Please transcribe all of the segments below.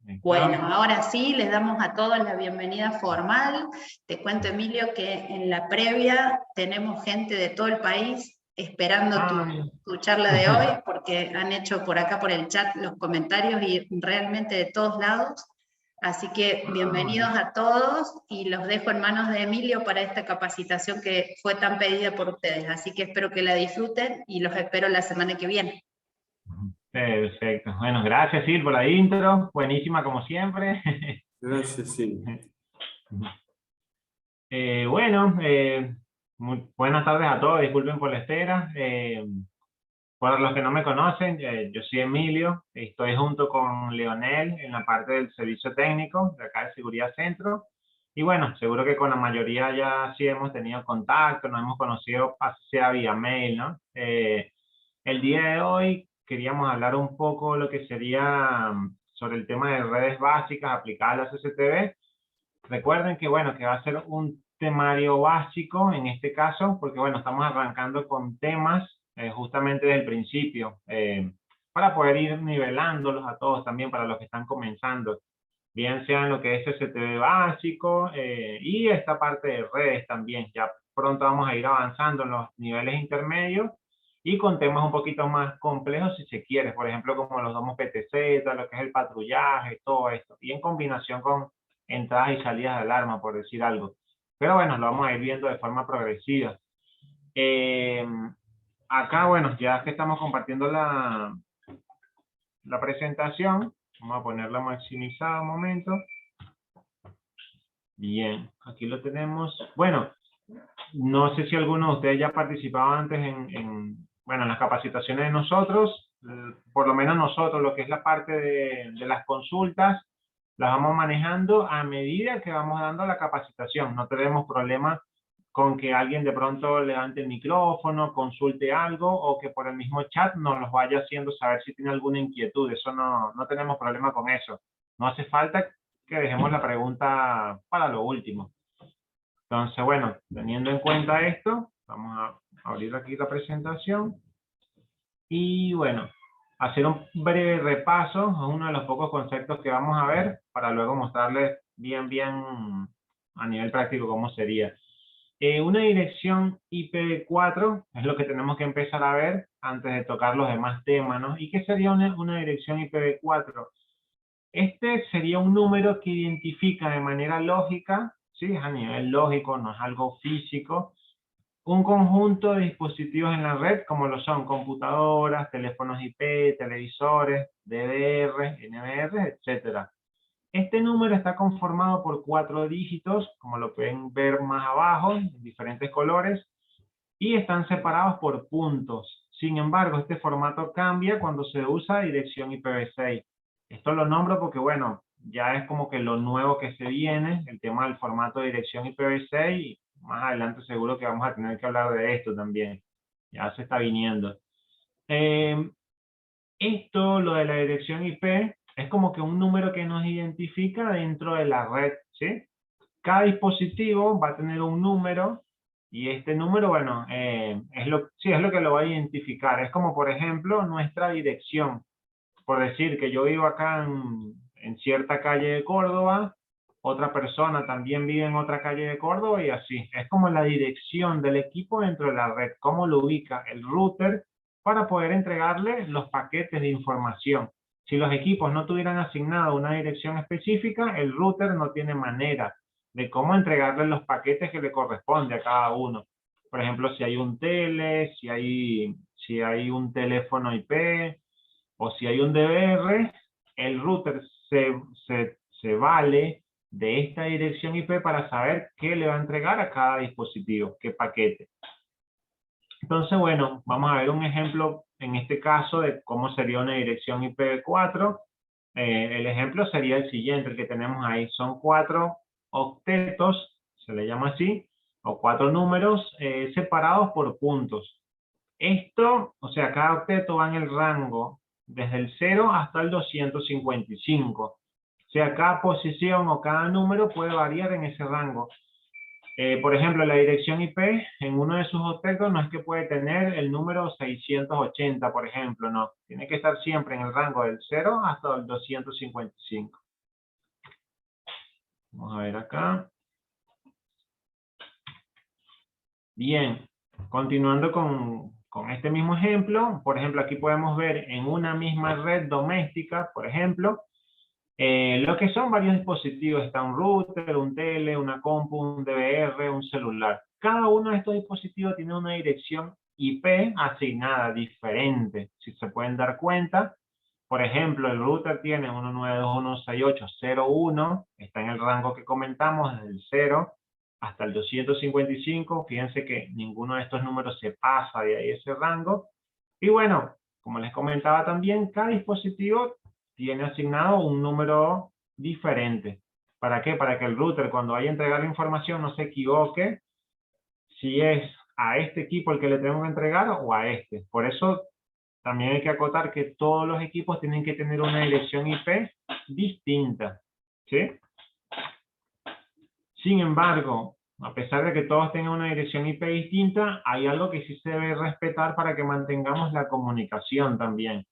Ahí Bueno, está. ahora sí, les damos a todos la bienvenida formal. Te cuento, Emilio, que en la previa tenemos gente de todo el país esperando Ah, mira. tu charla de hoy, porque han hecho por acá por el chat los comentarios y realmente de todos lados. Así que Ah, bienvenidos bueno. a todos y los dejo en manos de Emilio para esta capacitación que fue tan pedida por ustedes. Así que espero que la disfruten y los espero la semana que viene. Perfecto. Bueno, gracias, Sil, por la intro. Buenísima como siempre. Gracias, sí. Bueno, muy buenas tardes a todos. Disculpen por la espera. Para los que no me conocen, yo soy Emilio. Estoy junto con Leonel en la parte del servicio técnico de acá de Seguridad Centro. Y bueno, seguro que con la mayoría ya sí hemos tenido contacto, nos hemos conocido, así sea vía mail, ¿no? El día de hoy queríamos hablar un poco lo que sería sobre el tema de redes básicas aplicadas a la CCTV. Recuerden que, bueno, que va a ser un temario básico en este caso, porque, bueno, estamos arrancando con temas justamente desde el principio, para poder ir nivelándolos a todos también, para los que están comenzando, bien sea en lo que es CCTV básico y esta parte de redes también. Ya pronto vamos a ir avanzando en los niveles intermedios y con temas un poquito más complejos si se quiere, por ejemplo, como los domos PTZ, lo que es el patrullaje, todo esto, y en combinación con entradas y salidas de alarma, por decir algo. Pero bueno, lo vamos a ir viendo de forma progresiva. Eh, Acá, bueno, ya que estamos compartiendo la presentación, vamos a ponerla maximizada un momento. Bien, aquí lo tenemos. Bueno, no sé si alguno de ustedes ya participaba antes bueno, en las capacitaciones de nosotros. Por lo menos nosotros, lo que es la parte de las consultas, las vamos manejando a medida que vamos dando la capacitación. No tenemos problema con que alguien de pronto levante el micrófono, consulte algo o que por el mismo chat nos los vaya haciendo saber si tiene alguna inquietud. Eso no tenemos problema con eso. No hace falta que dejemos la pregunta para lo último. Entonces, bueno, teniendo en cuenta esto, vamos a abrir aquí la presentación. Y bueno, hacer un breve repaso a uno de los pocos conceptos que vamos a ver para luego mostrarles bien a nivel práctico cómo sería. Una dirección IPv4 es lo que tenemos que empezar a ver antes de tocar los demás temas, ¿no? ¿Y qué sería una dirección IPv4? Este sería un número que identifica de manera lógica, ¿sí? Es a nivel lógico, no es algo físico, un conjunto de dispositivos en la red, como lo son computadoras, teléfonos IP, televisores, DVR, NVR, etc. Este número está conformado por 4 dígitos, como lo pueden ver más abajo, en diferentes colores, y están separados por puntos. Sin embargo, este formato cambia cuando se usa dirección IPv6. Esto lo nombro porque, bueno, ya es como que lo nuevo que se viene, el tema del formato de dirección IPv6, y más adelante seguro que vamos a tener que hablar de esto también. Ya se está viniendo. Lo de la dirección IP, es como que un número que nos identifica dentro de la red, ¿sí? Cada dispositivo va a tener un número y este número, bueno, sí, es lo que lo va a identificar. Es como, por ejemplo, nuestra dirección. Por decir que yo vivo acá en cierta calle de Córdoba, otra persona también vive en otra calle de Córdoba y así. Es como la dirección del equipo dentro de la red, cómo lo ubica el router para poder entregarle los paquetes de información. Si los equipos no tuvieran asignado una dirección específica, el router no tiene manera de cómo entregarle los paquetes que le corresponde a cada uno. Por ejemplo, si hay un tele, si hay un teléfono IP, o si hay un DVR, el router se vale de esta dirección IP para saber qué le va a entregar a cada dispositivo, qué paquete. Entonces, bueno, vamos a ver un ejemplo en este caso de cómo sería una dirección IPv4. El ejemplo sería el siguiente, el que tenemos ahí. Son 4 octetos, se le llama así, o 4 números separados por puntos. Esto, o sea, cada octeto va en el rango desde el 0 hasta el 255. O sea, cada posición o cada número puede variar en ese rango. Por ejemplo, la dirección IP en uno de sus octetos no es que puede tener el número 680, por ejemplo, no. Tiene que estar siempre en el rango del 0 hasta el 255. Vamos a ver acá. Bien, continuando con este mismo ejemplo, por ejemplo, aquí podemos ver en una misma red doméstica, por ejemplo, lo que son varios dispositivos. Está un router, un tele, una compu, un DVR, un celular. Cada uno de estos dispositivos tiene una dirección IP asignada diferente. Si se pueden dar cuenta, por ejemplo, el router tiene 192.168.0.1, está en el rango que comentamos, desde el 0 hasta el 255. Fíjense que ninguno de estos números se pasa de ahí ese rango. Y bueno, como les comentaba también, cada dispositivo tiene asignado un número diferente. ¿Para qué? Para que el router, cuando vaya a entregar la información, no se equivoque si es a este equipo el que le tengo que entregar o a este. Por eso también hay que acotar que todos los equipos tienen que tener una dirección IP distinta, ¿sí? Sin embargo, a pesar de que todos tengan una dirección IP distinta, hay algo que sí se debe respetar para que mantengamos la comunicación también.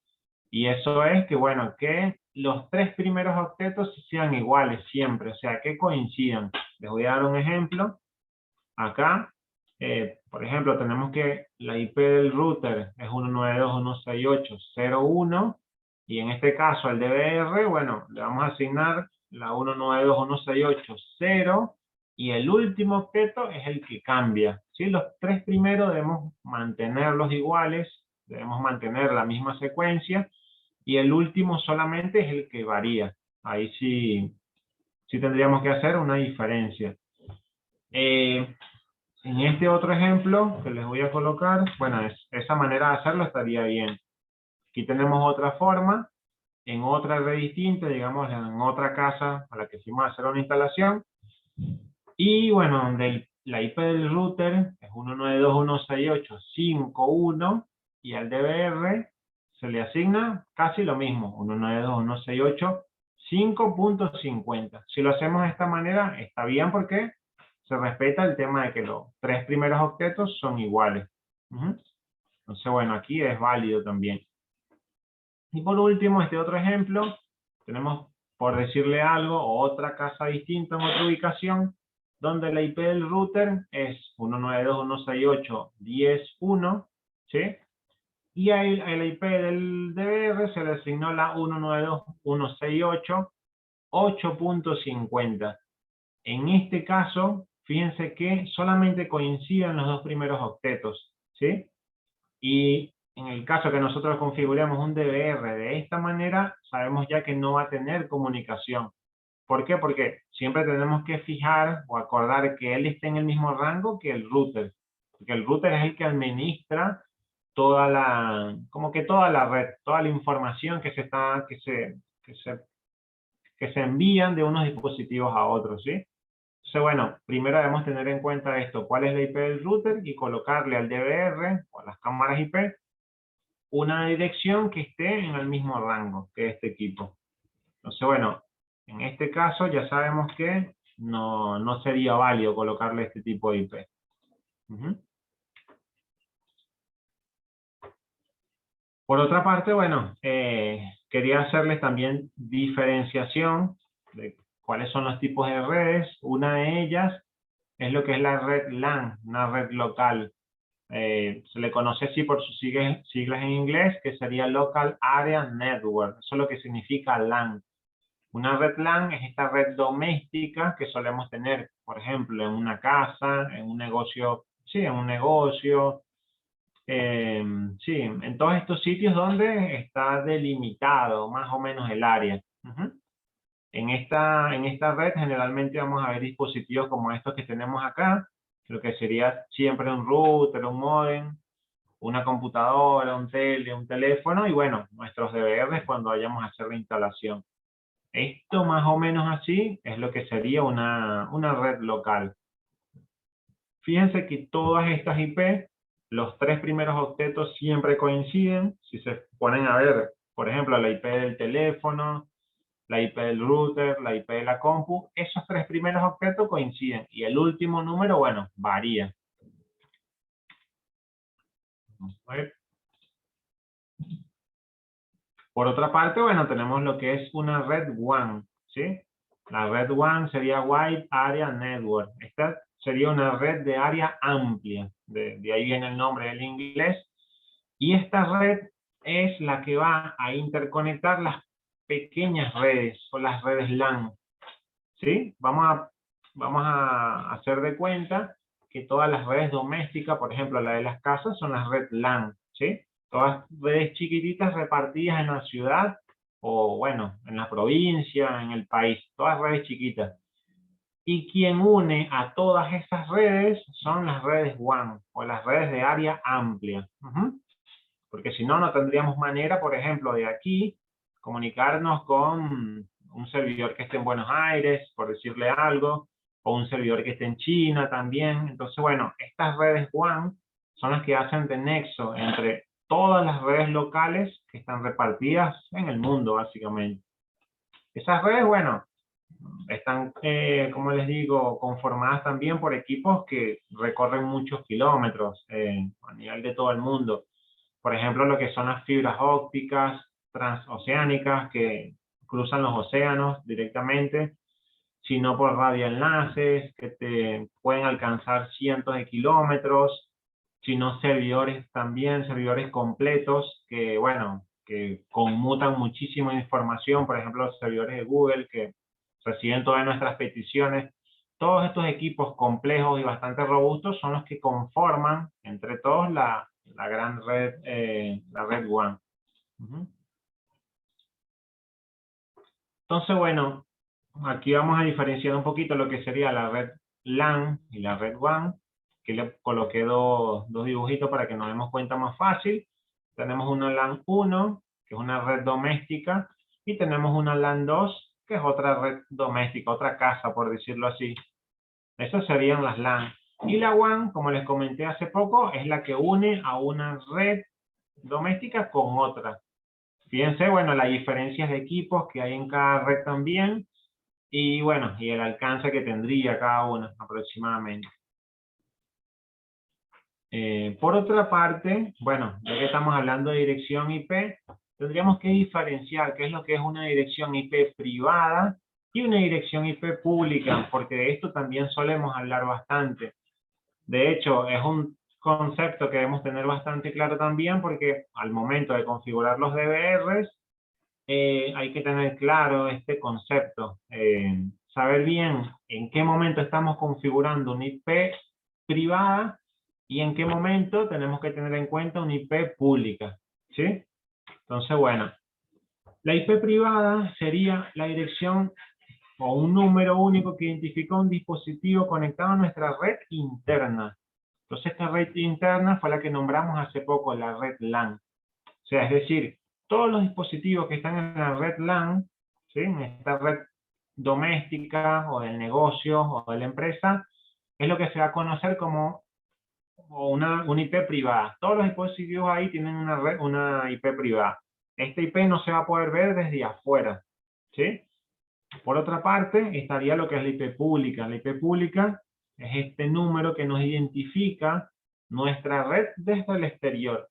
Y eso es que, bueno, que los tres primeros octetos sean iguales siempre, o sea, que coincidan. Les voy a dar un ejemplo. Acá, por ejemplo, tenemos que la IP del router es 192.168.0.1 y en este caso al DVR, bueno, le vamos a asignar la 192.168.0 y el último octeto es el que cambia, ¿sí? Los tres primeros debemos mantenerlos iguales, debemos mantener la misma secuencia y el último solamente es el que varía. Ahí sí, sí tendríamos que hacer una diferencia. En este otro ejemplo que les voy a colocar, bueno, esa manera de hacerlo estaría bien. Aquí tenemos otra forma, en otra red distinta, digamos en otra casa a la que fuimos a hacer una instalación. Y bueno, donde la IP del router es 192.168.5.1 y al DVR se le asigna casi lo mismo, 192.168.5.50. Si lo hacemos de esta manera, está bien porque se respeta el tema de que los tres primeros octetos son iguales. Entonces, bueno, aquí es válido también. Y por último, este otro ejemplo, tenemos, por decirle algo, otra casa distinta en otra ubicación, donde la IP del router es 192.168.10.1, ¿sí? Y a la IP del DVR se le asignó la 192.168.8.50. En este caso, fíjense que solamente coinciden los dos primeros octetos, ¿sí? Y en el caso que nosotros configuremos un DVR de esta manera, sabemos ya que no va a tener comunicación. ¿Por qué? Porque siempre tenemos que fijar o acordar que él esté en el mismo rango que el router. Porque el router es el que administra toda la, como que toda la red, toda la información que se envían de unos dispositivos a otros, ¿sí? Entonces, bueno, primero debemos tener en cuenta esto, cuál es la IP del router y colocarle al DVR o a las cámaras IP una dirección que esté en el mismo rango que este equipo. Entonces, bueno, en este caso ya sabemos que no sería válido colocarle este tipo de IP. Por otra parte, bueno, quería hacerles también diferenciación de cuáles son los tipos de redes. Una de ellas es lo que es la red LAN, una red local. Se le conoce así por sus siglas en inglés, que sería Local Area Network. Eso es lo que significa LAN. Una red LAN es esta red doméstica que solemos tener, por ejemplo, en una casa, en un negocio, sí, en un negocio, sí, en todos estos sitios donde está delimitado más o menos el área. En esta red generalmente vamos a ver dispositivos como estos que tenemos acá, lo que sería siempre un router, un módem, una computadora, un tele, un teléfono y bueno, nuestros DVRs cuando vayamos a hacer la instalación. Esto más o menos así es lo que sería una red local. Fíjense que todas estas IP, los tres primeros octetos siempre coinciden. Si se ponen a ver, por ejemplo, la IP del teléfono, la IP del router, la IP de la compu, esos tres primeros octetos coinciden. Y el último número, bueno, varía. Vamos a ver. Por otra parte, bueno, tenemos lo que es una red WAN, ¿sí? La red WAN sería Wide Area Network. Esta sería una red de área amplia. De ahí viene el nombre del inglés. Y esta red es la que va a interconectar las pequeñas redes o las redes LAN. ¿Sí? Vamos a hacer de cuenta que todas las redes domésticas, por ejemplo, la de las casas, son las redes LAN. ¿Sí? Todas redes chiquititas repartidas en la ciudad o, bueno, en la provincia, en el país. Todas redes chiquitas. Y quien une a todas esas redes son las redes WAN o las redes de área amplia. Porque si no, no tendríamos manera, por ejemplo, de aquí comunicarnos con un servidor que esté en Buenos Aires, por decirle algo, o un servidor que esté en China también. Entonces, bueno, estas redes WAN son las que hacen de nexo entre todas las redes locales que están repartidas en el mundo, básicamente. Esas redes, bueno, están, como les digo, conformadas también por equipos que recorren muchos kilómetros a nivel de todo el mundo. Por ejemplo, lo que son las fibras ópticas transoceánicas que cruzan los océanos directamente, sino por radioenlaces que te pueden alcanzar cientos de kilómetros, sino servidores también, servidores completos que, bueno, que conmutan muchísima información, por ejemplo, los servidores de Google que reciben todas nuestras peticiones. Todos estos equipos complejos y bastante robustos son los que conforman entre todos la gran red, la red WAN. Entonces, bueno, aquí vamos a diferenciar un poquito lo que sería la red LAN y la red WAN, que le coloqué dos dibujitos para que nos demos cuenta más fácil. Tenemos una LAN 1, que es una red doméstica, y tenemos una LAN 2, que es otra red doméstica, otra casa, por decirlo así. Esas serían las LAN. Y la WAN, como les comenté hace poco, es la que une a una red doméstica con otra. Fíjense, bueno, las diferencias de equipos que hay en cada red también. Y bueno, y el alcance que tendría cada una aproximadamente. Por otra parte, bueno, ya que estamos hablando de dirección IP, tendríamos que diferenciar qué es lo que es una dirección IP privada y una dirección IP pública, porque de esto también solemos hablar bastante. De hecho, es un concepto que debemos tener bastante claro también, porque al momento de configurar los DVRs, hay que tener claro este concepto. Saber bien en qué momento estamos configurando una IP privada y en qué momento tenemos que tener en cuenta una IP pública. ¿Sí? Entonces, bueno, la IP privada sería la dirección o un número único que identifica un dispositivo conectado a nuestra red interna. Entonces, esta red interna fue la que nombramos hace poco, la red LAN. O sea, es decir, todos los dispositivos que están en la red LAN, ¿sí?, en esta red doméstica o del negocio o de la empresa, es lo que se va a conocer como una IP privada. Todos los dispositivos ahí tienen una IP privada. Esta IP no se va a poder ver desde afuera, ¿sí? Por otra parte, estaría lo que es la IP pública. La IP pública es este número que nos identifica nuestra red desde el exterior.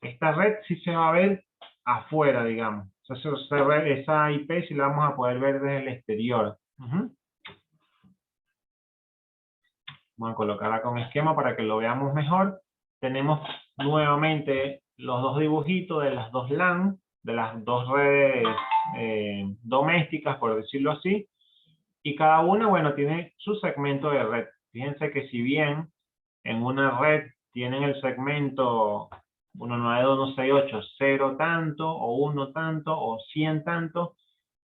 Esta red sí se va a ver afuera, digamos. Esa IP sí la vamos a poder ver desde el exterior. Vamos a colocarla con esquema para que lo veamos mejor. Tenemos nuevamente los dos dibujitos de las dos LAN, de las dos redes domésticas, por decirlo así. Y cada una, bueno, tiene su segmento de red. Fíjense que si bien en una red tienen el segmento 192.168, 0 tanto, o 1 tanto, o 100 tanto,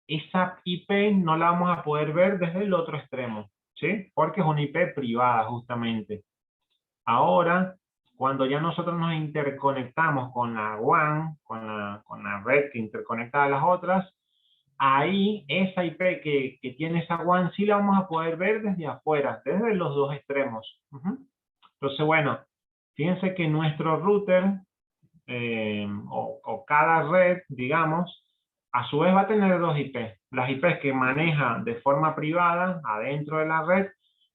esa IP no la vamos a poder ver desde el otro extremo, ¿sí? Porque es una IP privada, justamente. Ahora, cuando ya nosotros nos interconectamos con la WAN, con la red que interconecta a las otras, ahí esa IP que tiene esa WAN sí la vamos a poder ver desde afuera, desde los dos extremos. Entonces, bueno, fíjense que nuestro router o cada red, digamos, a su vez va a tener dos IP. Las IPs que maneja de forma privada adentro de la red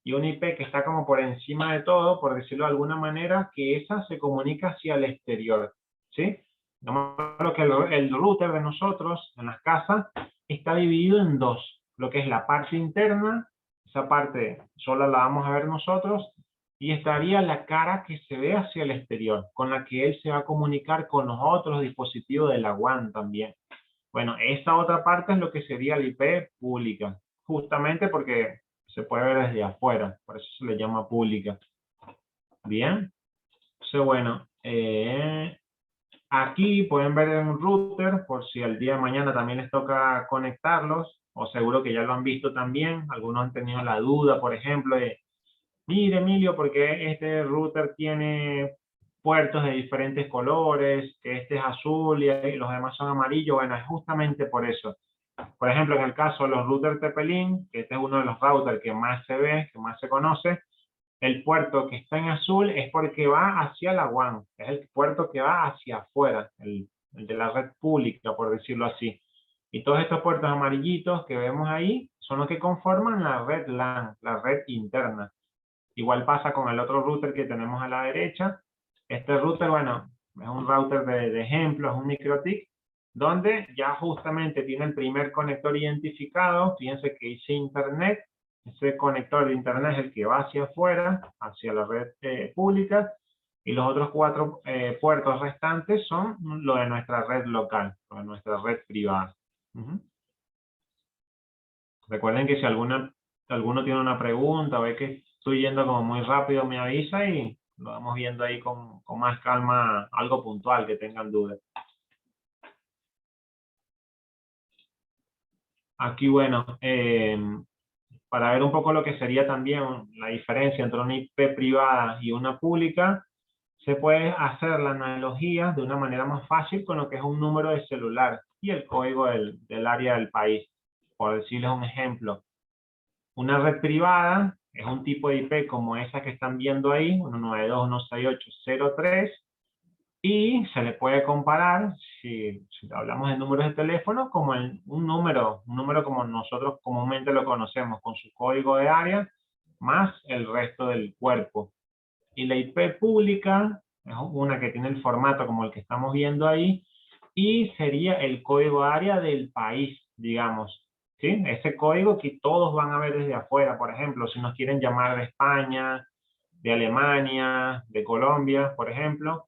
y una IP que está como por encima de todo, por decirlo de alguna manera, que esa se comunica hacia el exterior, ¿sí? Digamos que el router de nosotros en las casas está dividido en dos. lo que es la parte interna, esa parte solo la vamos a ver nosotros, y estaría la cara que se ve hacia el exterior, con la que él se va a comunicar con los otros dispositivos de la WAN también. Bueno, esa otra parte es lo que sería la IP pública, justamente porque se puede ver desde afuera, por eso se le llama pública. Bien, entonces bueno, aquí pueden ver un router, por si el día de mañana también les toca conectarlos, o seguro que ya lo han visto también, algunos han tenido la duda, por ejemplo, de, mire Emilio, ¿por qué este router tiene puertos de diferentes colores, que este es azul y los demás son amarillos? Bueno, es justamente por eso. Por ejemplo, en el caso de los routers TP-Link, que este es uno de los routers que más se ve, que más se conoce, el puerto que está en azul es porque va hacia la WAN, es el puerto que va hacia afuera, el de la red pública, por decirlo así. Y todos estos puertos amarillitos que vemos ahí son los que conforman la red LAN, la red interna. Igual pasa con el otro router que tenemos a la derecha. Este router, bueno, es un router de ejemplo, es un MikroTik, donde ya justamente tiene el primer conector identificado. Fíjense que dice Internet. Ese conector de Internet es el que va hacia afuera, hacia la red pública, y los otros 4 puertos restantes son lo de nuestra red local, lo de nuestra red privada. Recuerden que si alguno tiene una pregunta o ve que estoy yendo como muy rápido, me avisa y lo vamos viendo ahí con más calma, algo puntual que tengan dudas. Aquí, bueno, para ver un poco lo que sería también la diferencia entre una IP privada y una pública, se puede hacer la analogía de una manera más fácil con lo que es un número de celular y el código del área del país. Por decirles un ejemplo, una red privada es un tipo de IP como esa que están viendo ahí, 192.168.0.3, y se le puede comparar, si hablamos de números de teléfono, como un número como nosotros comúnmente lo conocemos, con su código de área, más el resto del cuerpo. Y la IP pública es una que tiene el formato como el que estamos viendo ahí, y sería el código de área del país, digamos. ¿Sí? Ese código que todos van a ver desde afuera, por ejemplo, si nos quieren llamar de España, de Alemania, de Colombia, por ejemplo,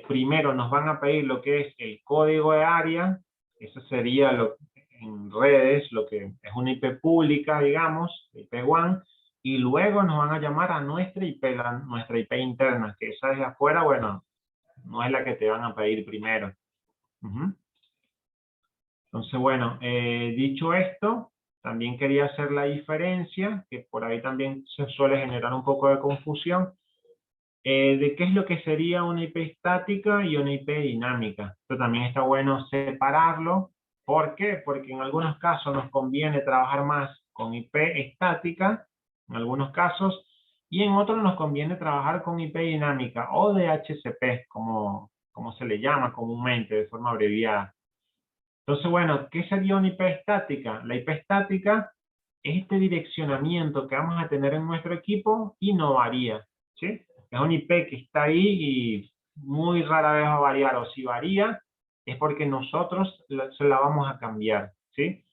primero nos van a pedir lo que es el código de área, eso sería en redes, lo que es una IP pública, digamos, IP WAN, y luego nos van a llamar a nuestra IP, nuestra IP interna, que esa de afuera, bueno, no es la que te van a pedir primero. Entonces, bueno, dicho esto, también quería hacer la diferencia, que por ahí también se suele generar un poco de confusión, de qué es lo que sería una IP estática y una IP dinámica. Esto también está bueno separarlo. ¿Por qué? Porque en algunos casos nos conviene trabajar más con IP estática, en algunos casos, y en otros nos conviene trabajar con IP dinámica o DHCP, como se le llama comúnmente, de forma abreviada. Entonces, bueno, ¿qué sería una IP estática? La IP estática es este direccionamiento que vamos a tener en nuestro equipo y no varía, ¿sí? Es una IP que está ahí y muy rara vez va a variar, o si varía, es porque nosotros se la vamos a cambiar, ¿sí?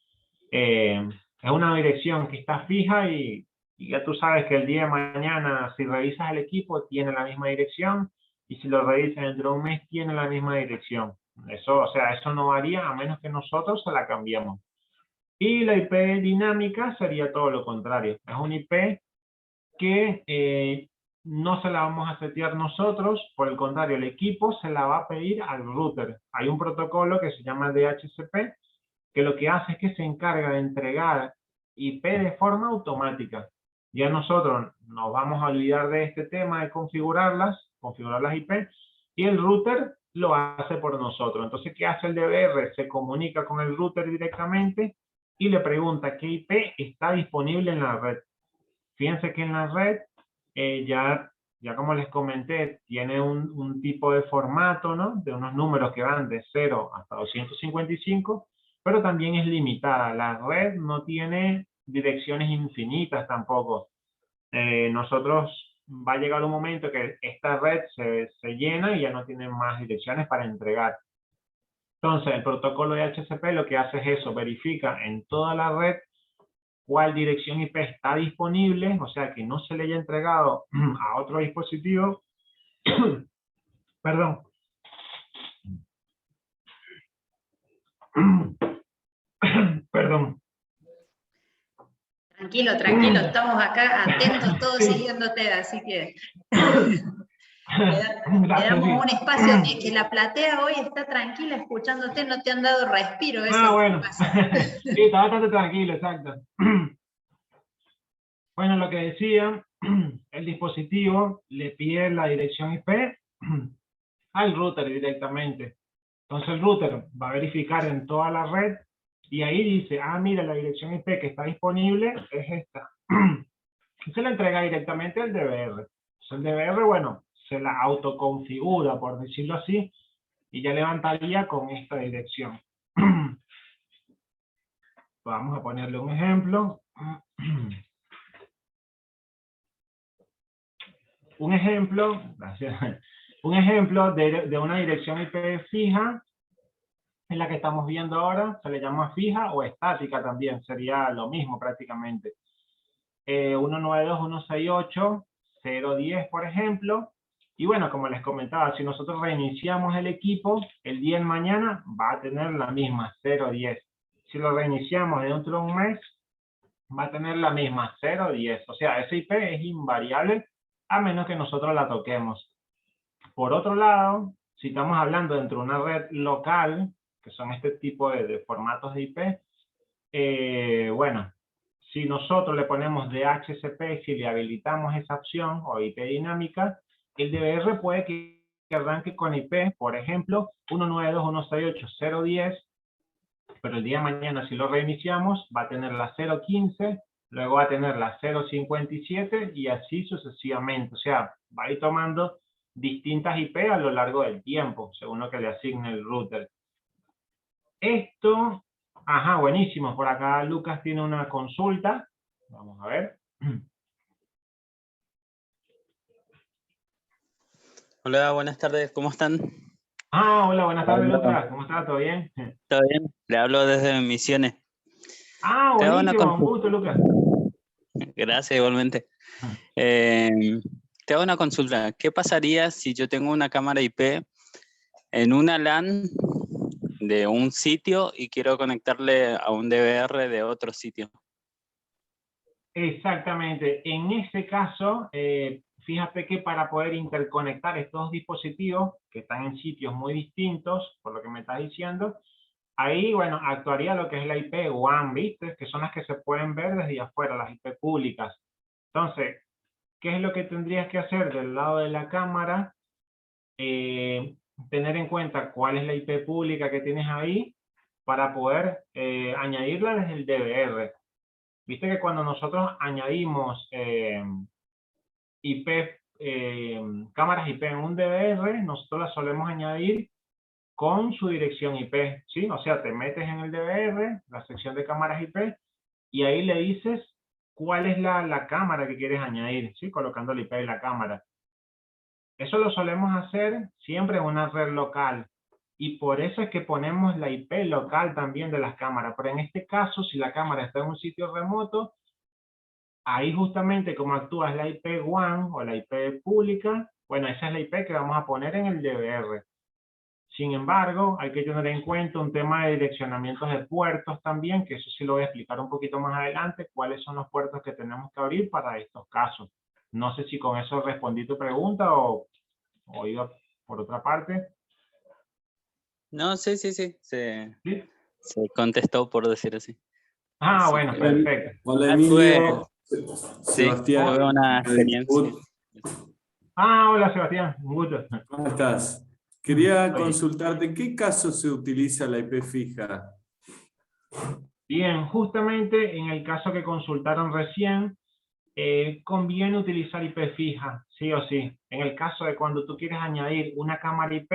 Es una dirección que está fija y ya tú sabes que el día de mañana, si revisas el equipo, tiene la misma dirección, y si lo revisas dentro de un mes, tiene la misma dirección. Eso, o sea, eso no varía a menos que nosotros se la cambiemos. Y la IP dinámica sería todo lo contrario. Es una IP que no se la vamos a setear nosotros, por el contrario, el equipo se la va a pedir al router. Hay un protocolo que se llama DHCP, que lo que hace es que se encarga de entregar IP de forma automática. Ya nosotros nos vamos a olvidar de este tema de configurar las IP, y el router lo hace por nosotros. Entonces, ¿qué hace el DVR? Se comunica con el router directamente y le pregunta qué IP está disponible en la red. Fíjense que en la red, ya como les comenté, tiene un tipo de formato, ¿no? De unos números que van de 0 hasta 255, pero también es limitada. La red no tiene direcciones infinitas tampoco. Nosotros va a llegar un momento que esta red se llena y ya no tiene más direcciones para entregar. Entonces, el protocolo de DHCP lo que hace es eso, verifica en toda la red cuál dirección IP está disponible, o sea, que no se le haya entregado a otro dispositivo. Perdón. Perdón. Tranquilo, tranquilo, estamos acá atentos todos siguiéndote, así que le damos un espacio que la platea hoy está tranquila escuchándote, no te han dado respiro. Eso bueno, pasa. sí, está bastante tranquilo, exacto. Bueno, lo que decía, el dispositivo le pide la dirección IP al router directamente. Entonces el router va a verificar en toda la red y ahí dice, ah, mira, la dirección IP que está disponible es esta. Y se la entrega directamente al DVR. Entonces el DVR, bueno, se la autoconfigura, por decirlo así, y ya levantaría con esta dirección. Vamos a ponerle un ejemplo. Un ejemplo, gracias. Un ejemplo de una dirección IP fija, en la que estamos viendo ahora, se le llama fija o estática también, sería lo mismo prácticamente. 192.168.010, por ejemplo. Y bueno, como les comentaba, si nosotros reiniciamos el equipo, el día de mañana va a tener la misma, 010. Si lo reiniciamos dentro de un mes, va a tener la misma, 010. O sea, esa IP es invariable a menos que nosotros la toquemos. Por otro lado, si estamos hablando dentro de una red local, que son este tipo de formatos de IP, bueno, si nosotros le ponemos DHCP, si le habilitamos esa opción o IP dinámica, el DVR puede que arranque con IP, por ejemplo, 192.168.010, pero el día de mañana si lo reiniciamos va a tener la 0.15, luego va a tener la 0.57 y así sucesivamente. O sea, va a ir tomando distintas IP a lo largo del tiempo, según lo que le asigne el router. Esto, ajá, buenísimo. Por acá Lucas tiene una consulta. Vamos a ver. Hola, buenas tardes, ¿cómo están? Ah, hola, buenas tardes, Hola. Lucas. ¿Cómo está? ¿Todo bien? ¿Todo bien? Le hablo desde Misiones. Ah, Te hago una buenísimo. Un consulta. gusto, Lucas. Gracias, igualmente. Te hago una consulta. ¿Qué pasaría si yo tengo una cámara IP en una LAN de un sitio y quiero conectarle a un DVR de otro sitio? Exactamente. En este caso, fíjate que para poder interconectar estos dispositivos que están en sitios muy distintos, por lo que me estás diciendo, ahí, bueno, actuaría lo que es la IP WAN, ¿viste? Que son las que se pueden ver desde afuera, las IP públicas. Entonces, ¿qué es lo que tendrías que hacer del lado de la cámara? Tener en cuenta cuál es la IP pública que tienes ahí para poder añadirla desde el DVR. Viste que cuando nosotros añadimos IP, cámaras IP en un DVR, nosotros las solemos añadir con su dirección IP, ¿sí? O sea, te metes en el DVR, la sección de cámaras IP, y ahí le dices cuál es la cámara que quieres añadir, ¿sí? Colocando el IP de la cámara. Eso lo solemos hacer siempre en una red local. Y por eso es que ponemos la IP local también de las cámaras. Pero en este caso, si la cámara está en un sitio remoto, ahí justamente como actúa es la IP WAN o la IP pública, bueno, esa es la IP que vamos a poner en el DVR. Sin embargo, hay que tener en cuenta un tema de direccionamientos de puertos también, que eso sí lo voy a explicar un poquito más adelante, cuáles son los puertos que tenemos que abrir para estos casos. No sé si con eso respondí tu pregunta o iba por otra parte. No, sí. ¿Sí? Se contestó, por decir así. Ah, Así bueno, que perfecto. Hola tuve, Emilio, sí, Sebastián. tuve una experiencia. Ah, hola Sebastián, un gusto. ¿Cómo estás? Quería Oye, consultarte, ¿en qué caso se utiliza la IP fija? bien, justamente en el caso que consultaron recién, conviene utilizar IP fija, sí o sí. En el caso de cuando tú quieres añadir una cámara IP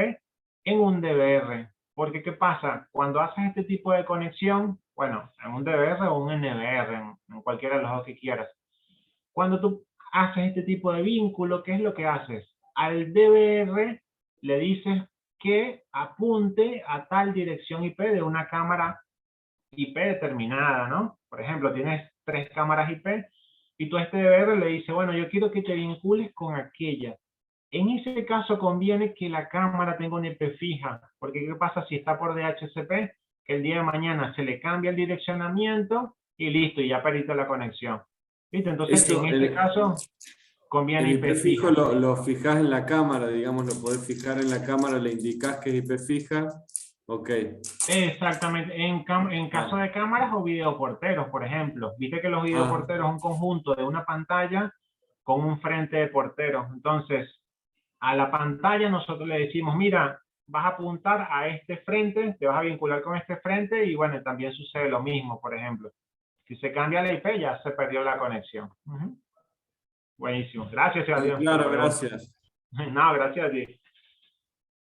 en un DVR. Porque, ¿qué pasa? Cuando haces este tipo de conexión, bueno, en un DVR o un NVR, en cualquiera de los dos que quieras. Cuando tú haces este tipo de vínculo, ¿qué es lo que haces? Al DVR le dices que apunte a tal dirección IP de una cámara IP determinada, ¿no? Por ejemplo, tienes 3 cámaras IP, y tú a este DVR le dices, bueno, yo quiero que te vincules con aquella. En ese caso conviene que la cámara tenga una IP fija, porque ¿qué pasa si está por DHCP? Que el día de mañana se le cambia el direccionamiento y listo, y ya perdiste la conexión. ¿Viste? Entonces, Eso, en este caso, conviene el IP IP fijo fija. lo fijás en la cámara, digamos, lo podés fijar en la cámara, le indicás que es IP fija. Ok. Exactamente, en caso de cámaras o videoporteros, por ejemplo. Viste que los videoporteros es un conjunto de una pantalla con un frente de porteros. Entonces, a la pantalla nosotros le decimos, mira, vas a apuntar a este frente, te vas a vincular con este frente, y bueno, también sucede lo mismo, por ejemplo. Si se cambia la IP, ya se perdió la conexión. Buenísimo. Gracias, Sebastián, por la Claro, pregunta. gracias. No, gracias a ti.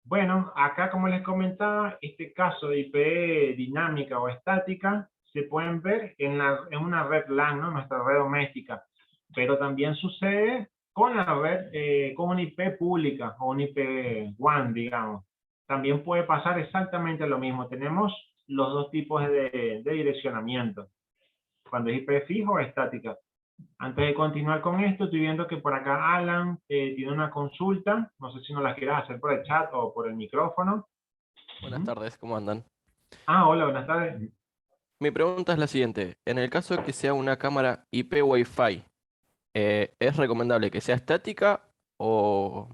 Bueno, acá como les comentaba, este caso de IP dinámica o estática se pueden ver en una red LAN, ¿no? Nuestra red doméstica. Pero también sucede con la red, con una IP pública o una IP WAN, digamos. También puede pasar exactamente lo mismo. Tenemos los dos tipos de direccionamiento, cuando es IP fijo o estática. Antes de continuar con esto, estoy viendo que por acá Alan tiene una consulta. No sé si nos la quieras hacer por el chat o por el micrófono. Buenas tardes, ¿cómo andan? Ah, hola, buenas tardes. Mi pregunta es la siguiente. En el caso de que sea una cámara IP Wi-Fi, ¿es recomendable que sea estática o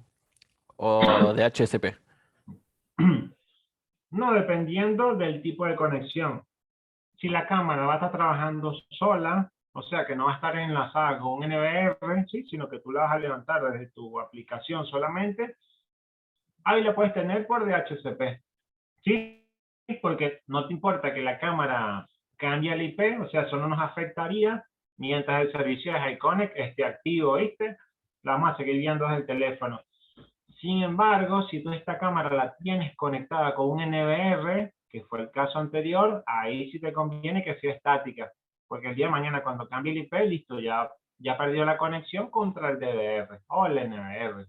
de HCP? No, dependiendo del tipo de conexión. Si la cámara va a estar trabajando sola, o sea que no va a estar enlazada con un NVR, ¿sí? Sino que tú la vas a levantar desde tu aplicación solamente, ahí la puedes tener por DHCP. ¿Sí? Porque no te importa que la cámara cambie el IP, o sea, eso no nos afectaría mientras el servicio de HyConnect esté activo, ¿viste? La vamos a seguir viendo desde el teléfono. Sin embargo, si tú esta cámara la tienes conectada con un NVR, que fue el caso anterior, ahí sí te conviene que sea estática, porque el día de mañana cuando cambie el IP, listo, ya perdió la conexión contra el DVR o el NVR.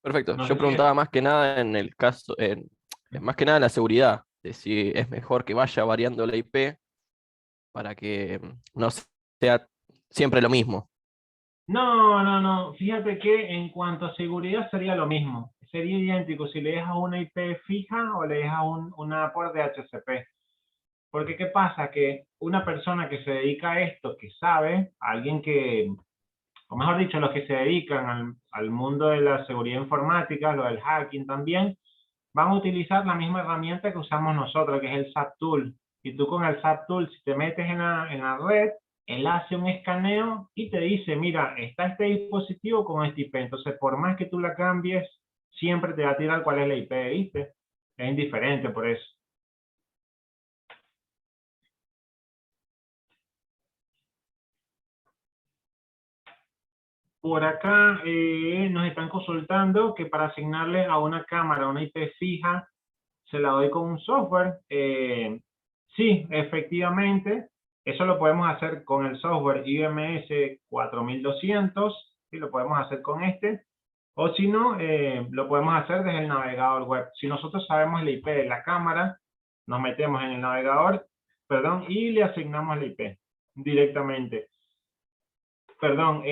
Perfecto. No Yo sé si preguntaba más que nada en el caso, más que nada en la seguridad, de si es mejor que vaya variando la IP para que no sea siempre lo mismo. No. Fíjate que en cuanto a seguridad sería lo mismo. Sería idéntico si le dejas una IP fija o le dejas una por DHCP. Porque ¿qué pasa? Que una persona que se dedica a esto, que sabe, alguien que, o mejor dicho, los que se dedican al mundo de la seguridad informática, lo del hacking también, van a utilizar la misma herramienta que usamos nosotros, que es el SAP Tool. Y tú con el SAP Tool, si te metes en la red, él hace un escaneo y te dice, mira, está este dispositivo con este IP. Entonces, por más que tú la cambies, siempre te va a tirar cuál es la IP, ¿viste? Es indiferente por eso. Por acá nos están consultando que para asignarle a una cámara una IP fija, se la doy con un software. Sí, efectivamente, eso lo podemos hacer con el software IMS 4200, y lo podemos hacer con este, o si no, lo podemos hacer desde el navegador web. Si nosotros sabemos la IP de la cámara, nos metemos en el navegador, perdón, y le asignamos la IP directamente. Perdón,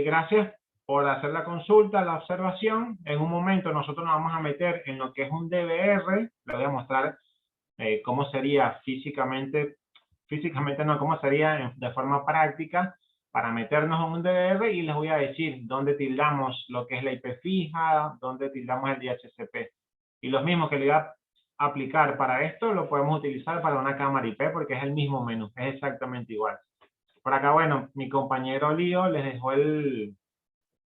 gracias por hacer la consulta, la observación. En un momento nosotros nos vamos a meter en lo que es un DVR. Le voy a mostrar cómo sería físicamente no, cómo sería de forma práctica para meternos en un DVR, y les voy a decir dónde tildamos lo que es la IP fija, dónde tildamos el DHCP. Y los mismos que le voy a aplicar para esto, lo podemos utilizar para una cámara IP porque es el mismo menú, es exactamente igual. Por acá, bueno, mi compañero Lío les dejó el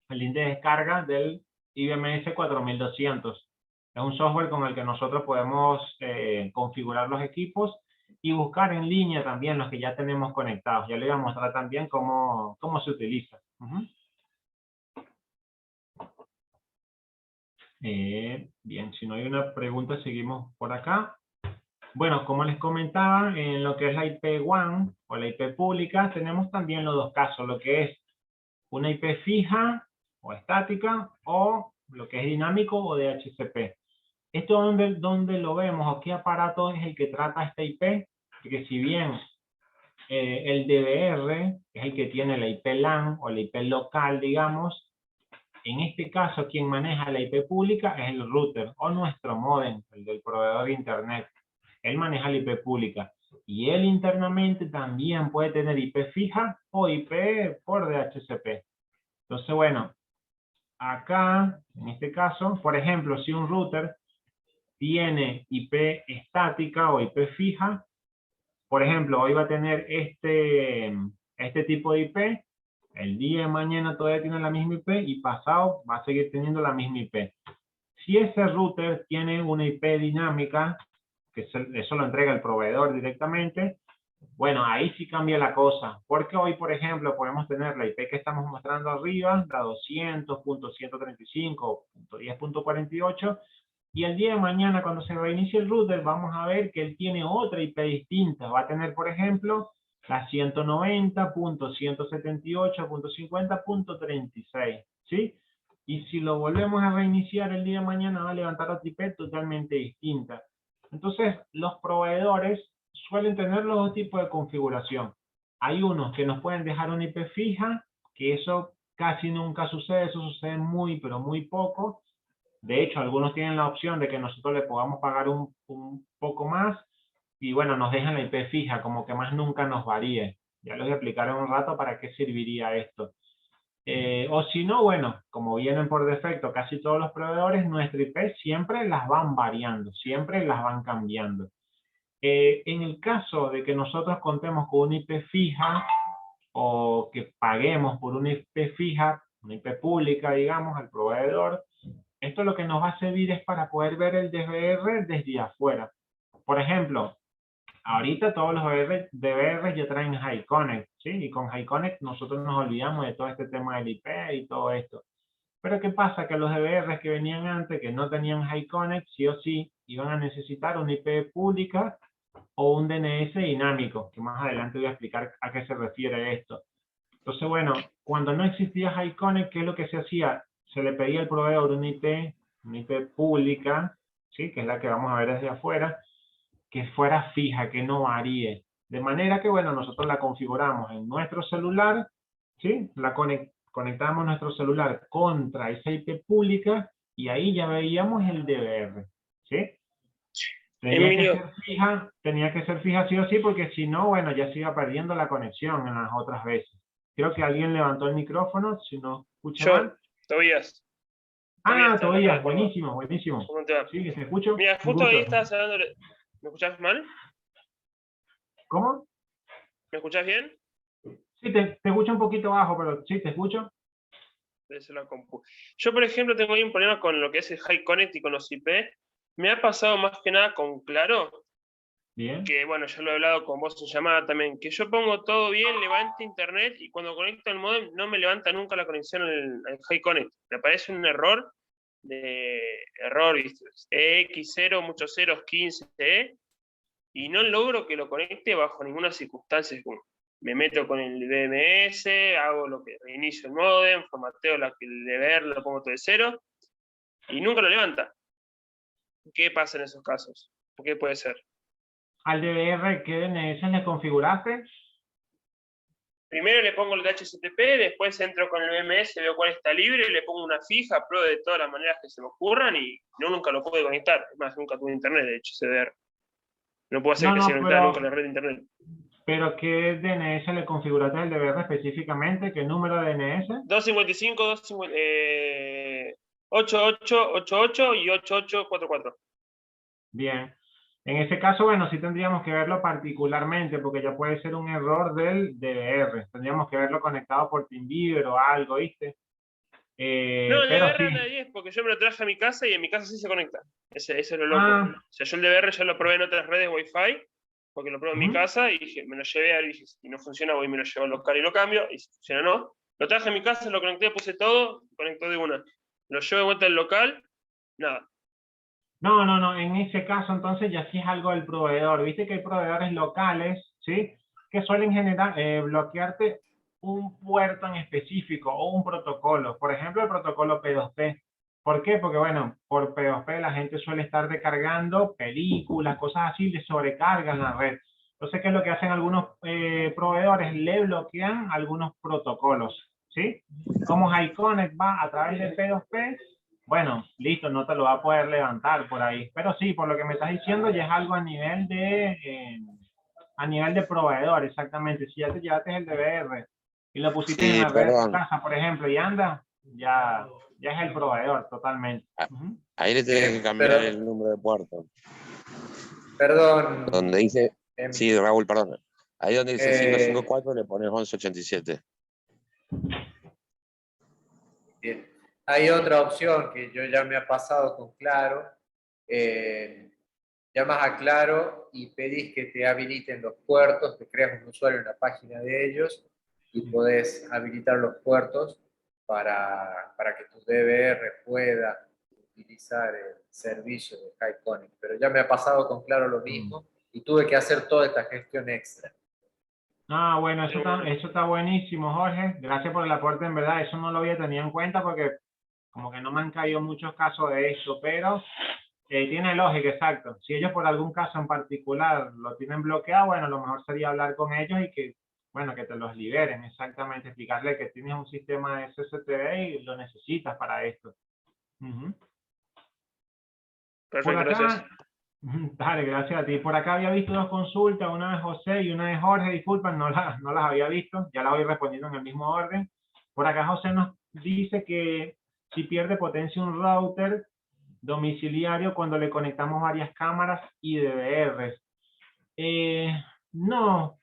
link de descarga del IBMS 4200. Es un software con el que nosotros podemos configurar los equipos y buscar en línea también los que ya tenemos conectados. Ya les voy a mostrar también cómo se utiliza. Bien, si no hay una pregunta, seguimos por acá. Bueno, como les comentaba, en lo que es la IP WAN o la IP pública, tenemos también los dos casos, lo que es una IP fija o estática, o lo que es dinámico o DHCP. ¿Esto dónde lo vemos o qué aparato es el que trata esta IP? Porque si bien el DVR es el que tiene la IP LAN o la IP local, digamos, en este caso quien maneja la IP pública es el router o nuestro módem, el del proveedor de internet. Él maneja la IP pública. Y él internamente también puede tener IP fija o IP por DHCP. Entonces, bueno, acá, en este caso, por ejemplo, si un router tiene IP estática o IP fija, por ejemplo, hoy va a tener este tipo de IP, el día de mañana todavía tiene la misma IP y pasado va a seguir teniendo la misma IP. Si ese router tiene una IP dinámica, que eso lo entrega el proveedor directamente, bueno, ahí sí cambia la cosa, porque hoy, por ejemplo, podemos tener la IP que estamos mostrando arriba, la 200.135.10.48, y el día de mañana, cuando se reinicie el router, vamos a ver que él tiene otra IP distinta. Va a tener, por ejemplo, la 190.178.50.36, ¿sí? Y si lo volvemos a reiniciar el día de mañana, va a levantar otra IP totalmente distinta. Entonces, los proveedores suelen tener los dos tipos de configuración. Hay unos que nos pueden dejar una IP fija, que eso casi nunca sucede, eso sucede muy, pero muy poco. De hecho, algunos tienen la opción de que nosotros le podamos pagar un poco más y bueno, nos dejan la IP fija, como que más nunca nos varíe. Ya les voy a explicar en un rato para qué serviría esto. O si no, bueno, como vienen por defecto casi todos los proveedores, nuestra IP siempre las van variando, siempre las van cambiando. En el caso de que nosotros contemos con una IP fija o que paguemos por una IP fija, una IP pública, digamos, al proveedor, esto lo que nos va a servir es para poder ver el DVR desde afuera. Por ejemplo, ahorita todos los DVR ya traen High Connect, ¿sí? Y con High Connect nosotros nos olvidamos de todo este tema del IP y todo esto. Pero ¿qué pasa? Que los DVR que venían antes, que no tenían High Connect, sí o sí, iban a necesitar una IP pública o un DNS dinámico, que más adelante voy a explicar a qué se refiere esto. Entonces, bueno, cuando no existía High Connect, ¿qué es lo que se hacía? Se le pedía al proveedor una IP pública, ¿sí? Que es la que vamos a ver desde afuera, que fuera fija, que no varíe. De manera que, bueno, nosotros la configuramos en nuestro celular, ¿sí? Conectamos nuestro celular contra esa IP pública y ahí ya veíamos el DVR, ¿sí? Tenía que ser fija sí o sí, porque si no, bueno, ya se iba perdiendo la conexión en las otras veces. Creo que alguien levantó el micrófono, si no escucha mal. Tobías. Tobías, buenísimo, buenísimo. ¿Cómo te va? Sí, que te escucho. Mira, justo ahí estabas hablando. ¿Me escuchás mal? ¿Cómo? ¿Me escuchás bien? Sí, te escucho un poquito bajo, pero sí, te escucho. Debe ser la compu. Yo, por ejemplo, tengo ahí un problema con lo que es el High Connect y con los IP. Me ha pasado más que nada con Claro. Bien. Que bueno, ya lo he hablado con vos en llamada también, que yo pongo todo bien, levante internet y cuando conecto el modem no me levanta nunca la conexión al High Connect. Me aparece un error, ¿viste? X0, muchos ceros, 15, y no logro que lo conecte bajo ninguna circunstancia. Me meto con el DMS, hago lo que reinicio el modem, formateo el DVR, lo pongo todo de cero, y nunca lo levanta. ¿Qué pasa en esos casos? ¿Qué puede ser? ¿Al DVR qué DNS le configuraste? Primero le pongo el DHCP, después entro con el BMS, veo cuál está libre, le pongo una fija, pruebo de todas las maneras que se me ocurran y nunca lo pude conectar. Es más, nunca tuve internet, de hecho, CDR. No puedo hacer que se conectara nunca la red de internet. ¿Pero qué DNS le configuraste al DVR específicamente? ¿Qué número de DNS? 255, 8888 y 8844. Bien. En ese caso, bueno, sí tendríamos que verlo particularmente, porque ya puede ser un error del DVR. Tendríamos que verlo conectado por TeamViewer o algo, ¿viste? No, el pero DVR sí. anda 10 porque yo me lo traje a mi casa y en mi casa sí se conecta. Eso es lo loco. O sea, yo el DVR ya lo probé en otras redes Wi-Fi, porque lo probé en mi casa y dije, me lo llevé y dije, si no funciona voy y me lo llevo al local y lo cambio, y si funciona no. Lo traje a mi casa, lo conecté, puse todo, conectó de una. Lo llevo de vuelta al local, nada. No, en ese caso entonces ya sí es algo del proveedor. Viste que hay proveedores locales, ¿sí? Que suelen generar, bloquearte un puerto en específico o un protocolo. Por ejemplo, el protocolo P2P. ¿Por qué? Porque, bueno, por P2P la gente suele estar descargando películas, cosas así, le sobrecargan la red. Entonces, ¿qué es lo que hacen algunos proveedores? Le bloquean algunos protocolos, ¿sí? Como HiConnect va a través de P2P, bueno, listo, no te lo va a poder levantar por ahí. Pero sí, por lo que me estás diciendo, ya es algo a nivel de proveedor, exactamente. Si ya te llevaste el DVR y lo pusiste en Sí, la red de tu perdón. casa, por ejemplo, y anda, ya es el proveedor totalmente. Ahí le tenés que cambiar el número de puerto. Perdón. Donde dice, sí, Raúl, perdón. Ahí donde dice 554 le pones 1187. Bien. Hay otra opción que yo ya me ha pasado con Claro. Llamas a Claro y pedís que te habiliten los puertos, te creas un usuario en la página de ellos y podés habilitar los puertos para que tu DVR pueda utilizar el servicio de HiConnect. Pero ya me ha pasado con Claro lo mismo y tuve que hacer toda esta gestión extra. Ah, bueno, eso está buenísimo, Jorge. Gracias por el aporte, en verdad. Eso no lo había tenido en cuenta porque como que no me han caído muchos casos de eso, pero tiene lógica, exacto. Si ellos por algún caso en particular lo tienen bloqueado, bueno, lo mejor sería hablar con ellos y que, bueno, que te los liberen, exactamente. Explicarle que tienes un sistema de SSTV y lo necesitas para esto. Por Perfecto, acá, gracias. dale, gracias a ti. Por acá había visto dos consultas, una de José y una de Jorge. Disculpen, no las había visto. Ya las voy respondiendo en el mismo orden. Por acá José nos dice que si pierde potencia un router domiciliario cuando le conectamos varias cámaras y DVRs. No,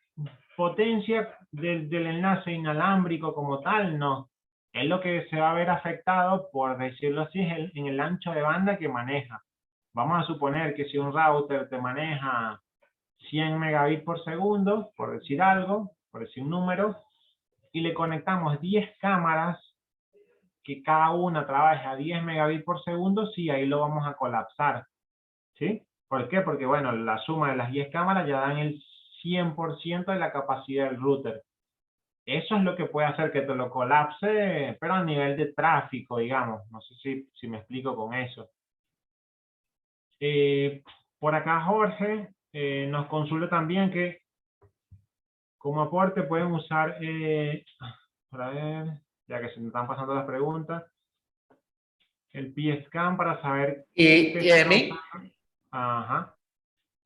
potencia del enlace inalámbrico como tal, no. Es lo que se va a ver afectado, por decirlo así, en el ancho de banda que maneja. Vamos a suponer que si un router te maneja 100 megabits por segundo, por decir algo, por decir un número, y le conectamos 10 cámaras que cada una trabaje a 10 megabits por segundo, sí, ahí lo vamos a colapsar. ¿Sí? ¿Por qué? Porque, bueno, la suma de las 10 cámaras ya dan el 100% de la capacidad del router. Eso es lo que puede hacer que te lo colapse, pero a nivel de tráfico, digamos. No sé si me explico con eso. Por acá Jorge nos consulta también que como aporte pueden usar, para ver, ya que se me están pasando las preguntas, el PScan para saber ¿Y a mí? Ajá.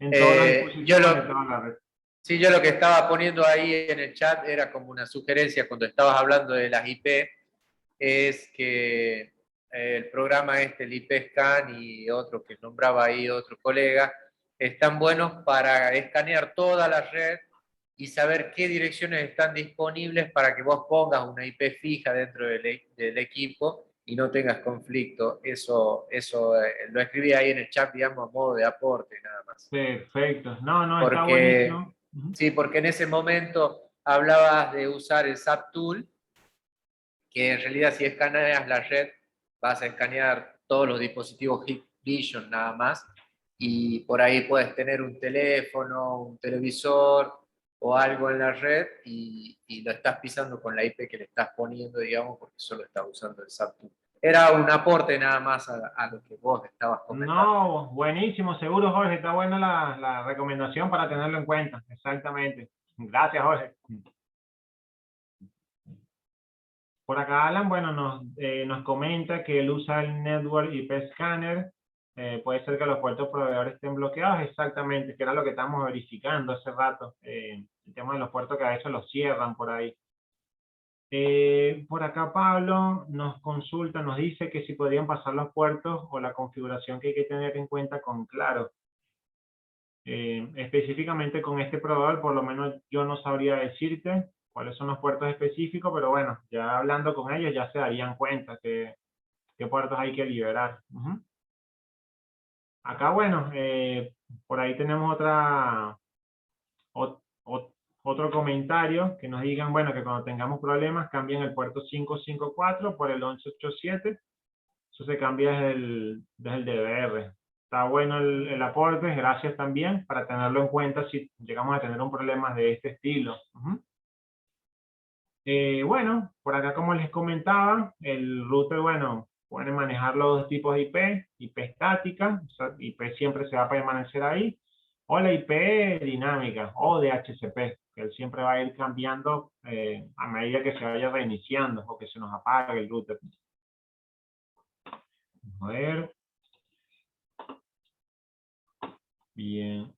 En todas las disposiciones de toda la red. Sí, yo lo que estaba poniendo ahí en el chat era como una sugerencia cuando estabas hablando de las IP, es que el programa el IP-Scan y otro que nombraba ahí otro colega, están buenos para escanear toda la red y saber qué direcciones están disponibles para que vos pongas una IP fija dentro del equipo y no tengas conflicto. Eso lo escribí ahí en el chat, digamos, a modo de aporte nada más. Perfecto. No, está buenísimo. Sí, porque en ese momento hablabas de usar el SAP-Tool, que en realidad si escaneas la red, vas a escanear todos los dispositivos Hikvision nada más, y por ahí puedes tener un teléfono, un televisor o algo en la red y lo estás pisando con la IP que le estás poniendo, digamos, porque solo estás usando el SAP-Tool. Era un aporte nada más a lo que vos estabas comentando. No, buenísimo, seguro Jorge, está buena la recomendación para tenerlo en cuenta, exactamente. Gracias Jorge. Por acá Alan, bueno, nos comenta que él usa el Network IP Scanner, puede ser que los puertos proveedores estén bloqueados, exactamente, que era lo que estábamos verificando hace rato, el tema de los puertos que a veces los cierran por ahí. Por acá Pablo nos consulta, nos dice que si podrían pasar los puertos o la configuración que hay que tener en cuenta con Claro. Específicamente con este proveedor, por lo menos yo no sabría decirte cuáles son los puertos específicos, pero bueno, ya hablando con ellos ya se darían cuenta qué puertos hay que liberar. Acá, bueno, por ahí tenemos otro comentario que nos digan, bueno, que cuando tengamos problemas cambien el puerto 554 por el 1187. Eso se cambia desde el DVR. Está bueno el aporte, gracias también, para tenerlo en cuenta si llegamos a tener un problema de este estilo. Bueno, por acá como les comentaba, el router, bueno, pueden manejar los dos tipos de IP, IP estática, o sea, IP siempre se va a permanecer ahí, o la IP dinámica, o DHCP, que él siempre va a ir cambiando a medida que se vaya reiniciando, o que se nos apague el router. A ver. Bien.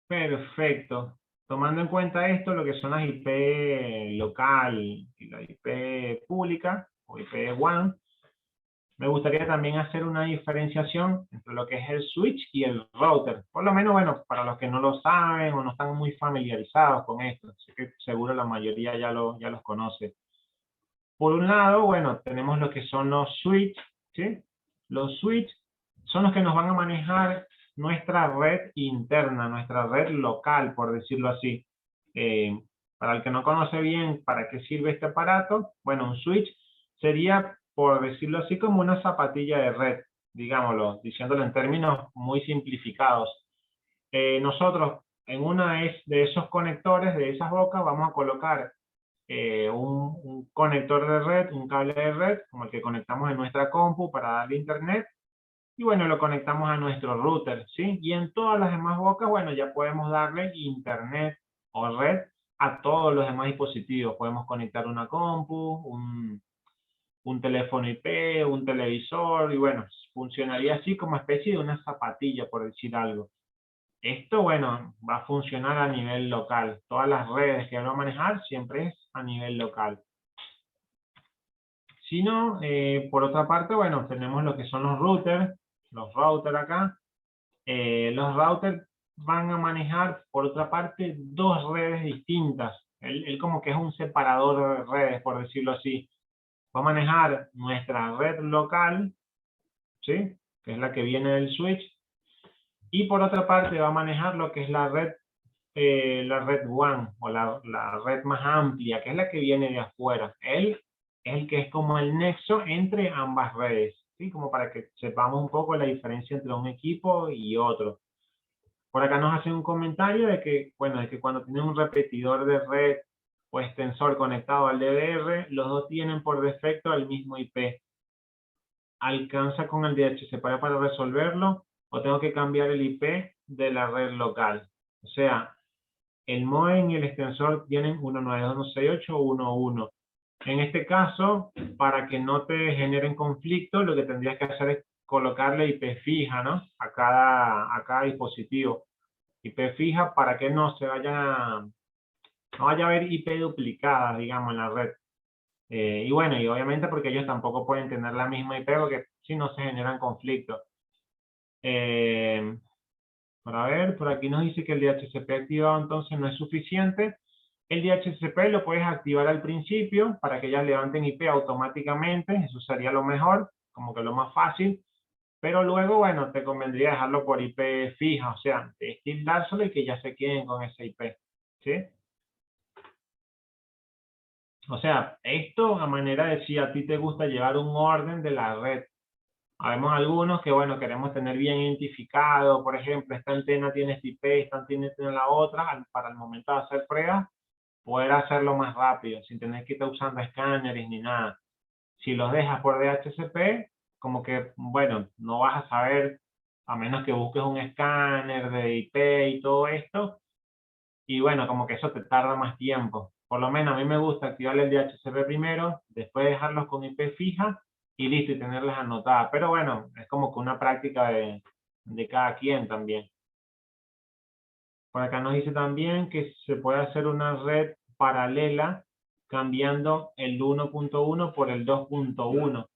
Perfecto. Tomando en cuenta esto, lo que son las IP local y la IP pública, o IP WAN, me gustaría también hacer una diferenciación entre lo que es el switch y el router. Por lo menos, bueno, para los que no lo saben o no están muy familiarizados con esto, así que seguro la mayoría ya los conoce. Por un lado, bueno, tenemos lo que son los switch, ¿sí? Los switch son los que nos van a manejar nuestra red interna, nuestra red local, por decirlo así. Para el que no conoce bien para qué sirve este aparato, bueno, un switch sería, por decirlo así, como una zapatilla de red, digámoslo, diciéndolo en términos muy simplificados. Nosotros, en una de esos conectores, de esas bocas, vamos a colocar un conector de red, un cable de red, como el que conectamos en nuestra compu para darle internet, y bueno, lo conectamos a nuestro router, ¿sí? Y en todas las demás bocas, bueno, ya podemos darle internet o red a todos los demás dispositivos. Podemos conectar una compu, un teléfono IP, un televisor, y bueno, funcionaría así como especie de una zapatilla, por decir algo. Esto, bueno, va a funcionar a nivel local. Todas las redes que van a manejar siempre es a nivel local. Si no, por otra parte, bueno, tenemos lo que son los routers acá. Los routers van a manejar, por otra parte, dos redes distintas. Él como que es un separador de redes, por decirlo así. Va a manejar nuestra red local, ¿sí? Que es la que viene del switch. Y por otra parte va a manejar lo que es la red WAN, o la red más amplia, que es la que viene de afuera. Él es el que es como el nexo entre ambas redes, ¿sí? Como para que sepamos un poco la diferencia entre un equipo y otro. Por acá nos hacen un comentario de que, bueno, de que cuando tienen un repetidor de red o extensor conectado al DDR, los dos tienen por defecto el mismo IP. ¿Alcanza con el DHCP para resolverlo o tengo que cambiar el IP de la red local? O sea, el modem y el extensor tienen 192.168.1.1. En este caso, para que no te generen conflicto, lo que tendrías que hacer es colocarle IP fija, ¿no? A cada dispositivo. IP fija para que no vaya a haber IP duplicadas, digamos, en la red. Y bueno, y obviamente porque ellos tampoco pueden tener la misma IP porque si no se generan conflictos. Para ver, por aquí nos dice que el DHCP activado entonces no es suficiente. El DHCP lo puedes activar al principio para que ellas levanten IP automáticamente. Eso sería lo mejor, como que lo más fácil. Pero luego, bueno, te convendría dejarlo por IP fija, o sea, tildárselo y que ya se queden con ese IP, ¿sí? O sea, esto a manera de si a ti te gusta llevar un orden de la red. Habemos algunos que, bueno, queremos tener bien identificado, por ejemplo, esta antena tiene este IP, esta antena tiene la otra, para el momento de hacer pruebas, poder hacerlo más rápido, sin tener que estar usando escáneres ni nada. Si los dejas por DHCP, como que, bueno, no vas a saber, a menos que busques un escáner de IP y todo esto, y bueno, como que eso te tarda más tiempo. Por lo menos a mí me gusta activar el DHCP primero, después dejarlos con IP fija, y listo, y tenerlas anotadas. Pero bueno, es como que una práctica de cada quien también. Por acá nos dice también que se puede hacer una red paralela cambiando el 1.1 por el 2.1.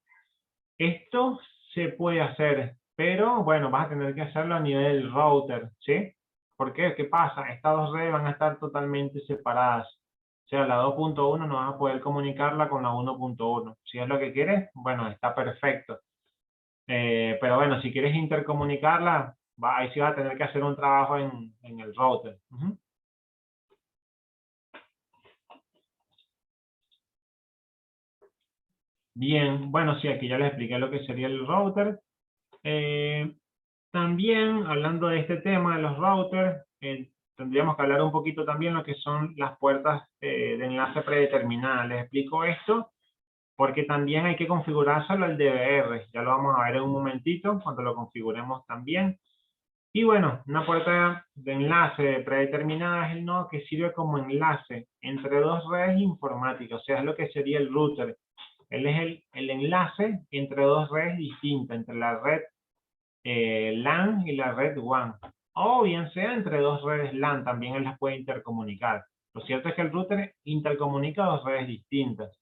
Esto se puede hacer, pero bueno, vas a tener que hacerlo a nivel del router, ¿sí? ¿Por qué? ¿Qué pasa? Estas dos redes van a estar totalmente separadas. O sea, la 2.1 no vas a poder comunicarla con la 1.1. Si es lo que quieres, bueno, está perfecto. Pero bueno, si quieres intercomunicarla, ahí sí vas a tener que hacer un trabajo en el router. Bien, bueno, sí, aquí ya les expliqué lo que sería el router. También, hablando de este tema de los routers, tendríamos que hablar un poquito también lo que son las puertas de enlace predeterminadas. Les explico esto porque también hay que configurárselo al DVR. Ya lo vamos a ver en un momentito, cuando lo configuremos también. Y bueno, una puerta de enlace predeterminada es el nodo que sirve como enlace entre dos redes informáticas, o sea, es lo que sería el router. Él es el enlace entre dos redes distintas, entre la red LAN y la red WAN. O bien sea entre dos redes LAN, también él las puede intercomunicar. Lo cierto es que el router intercomunica dos redes distintas.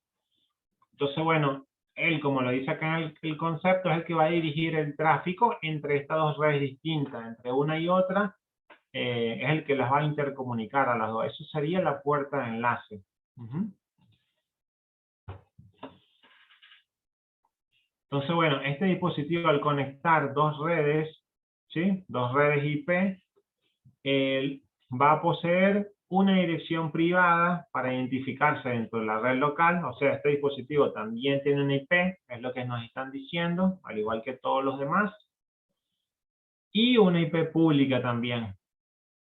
Entonces, bueno, él, como lo dice acá en el concepto, es el que va a dirigir el tráfico entre estas dos redes distintas, entre una y otra, es el que las va a intercomunicar a las dos. Eso sería la puerta de enlace. Entonces, bueno, este dispositivo al conectar dos redes, ¿sí? Dos redes IP, él va a poseer una dirección privada para identificarse dentro de la red local. O sea, este dispositivo también tiene una IP, es lo que nos están diciendo, al igual que todos los demás. Y una IP pública también.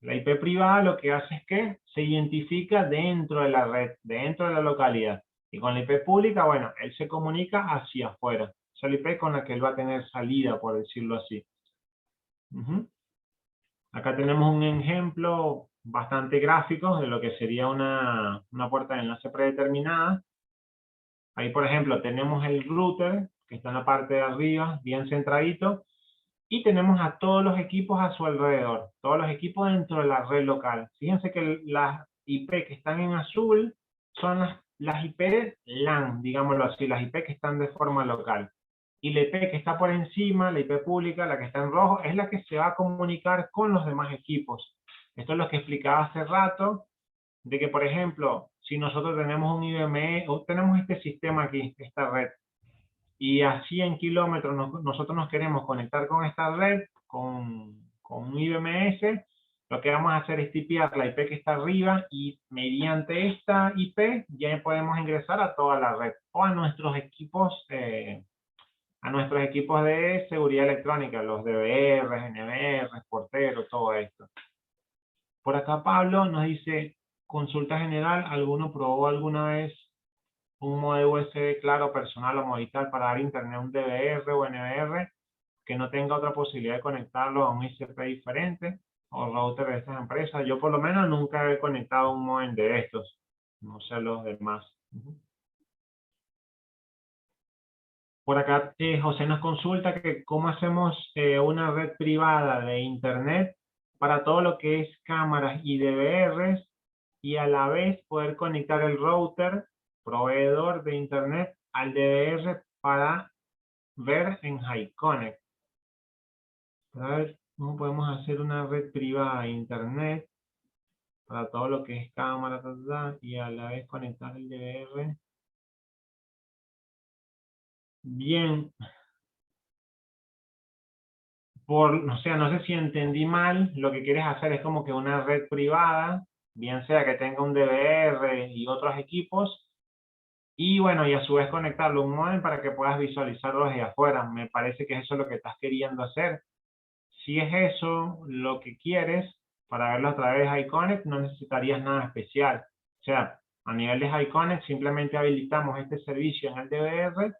La IP privada lo que hace es que se identifica dentro de la red, dentro de la localidad. Y con la IP pública, bueno, él se comunica hacia afuera. Es la IP con la que él va a tener salida, por decirlo así. Acá tenemos un ejemplo bastante gráfico de lo que sería una puerta de enlace predeterminada. Ahí, por ejemplo, tenemos el router, que está en la parte de arriba, bien centradito, y tenemos a todos los equipos a su alrededor, todos los equipos dentro de la red local. Fíjense que las IP que están en azul son las IP LAN, digámoslo así, las IP que están de forma local. Y la IP que está por encima, la IP pública, la que está en rojo, es la que se va a comunicar con los demás equipos. Esto es lo que explicaba hace rato, de que, por ejemplo, si nosotros tenemos un IBM, o tenemos este sistema aquí, esta red, y a 100 kilómetros nosotros nos queremos conectar con esta red, con un IBMS, lo que vamos a hacer es tipear la IP que está arriba y mediante esta IP ya podemos ingresar a toda la red o a nuestros equipos de seguridad electrónica, los DVR, NVR, porteros, todo esto. Por acá Pablo nos dice, consulta general, ¿alguno probó alguna vez un modem USB claro, personal o Movistar para dar internet a un DVR o NVR que no tenga otra posibilidad de conectarlo a un ICP diferente o router de estas empresas? Yo por lo menos nunca he conectado un modem de estos, no sé los demás. Por acá José nos consulta que cómo hacemos una red privada de internet para todo lo que es cámaras y DVRs y a la vez poder conectar el router proveedor de internet al DVR para ver en HiConnect. A ver cómo podemos hacer una red privada de internet para todo lo que es cámara y a la vez conectar el DVR. Bien. O sea, no sé si entendí mal, lo que quieres hacer es como que una red privada, bien sea que tenga un DVR y otros equipos, y bueno, y a su vez conectarlo a un modem para que puedas visualizarlo desde afuera. Me parece que eso es lo que estás queriendo hacer. Si es eso lo que quieres, para verlo a través de HiConnect no necesitarías nada especial. O sea, a nivel de HiConnect simplemente habilitamos este servicio en el DVR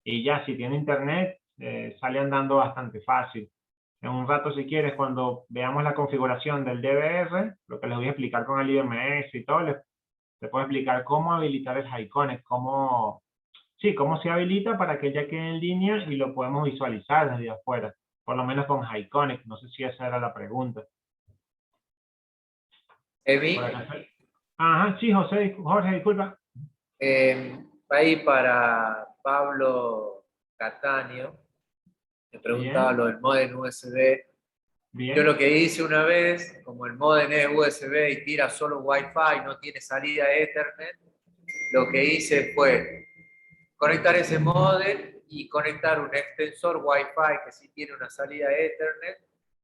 y ya si tiene internet sale andando bastante fácil. En un rato, si quieres, cuando veamos la configuración del DVR, lo que les voy a explicar con el IMS y todo, te puedo explicar cómo habilitar el HiConnect, cómo se habilita para que ya quede en línea y lo podemos visualizar desde afuera, por lo menos con HiConnect. No sé si esa era la pregunta. Evi, ajá, sí, Jorge, disculpa. ahí para Pablo Cataño, me preguntaba Bien. lo del modem USB. Bien. Yo lo que hice una vez, como el modem es USB y tira solo Wi-Fi, no tiene salida Ethernet, lo que hice fue conectar ese modem y conectar un extensor Wi-Fi que sí tiene una salida Ethernet.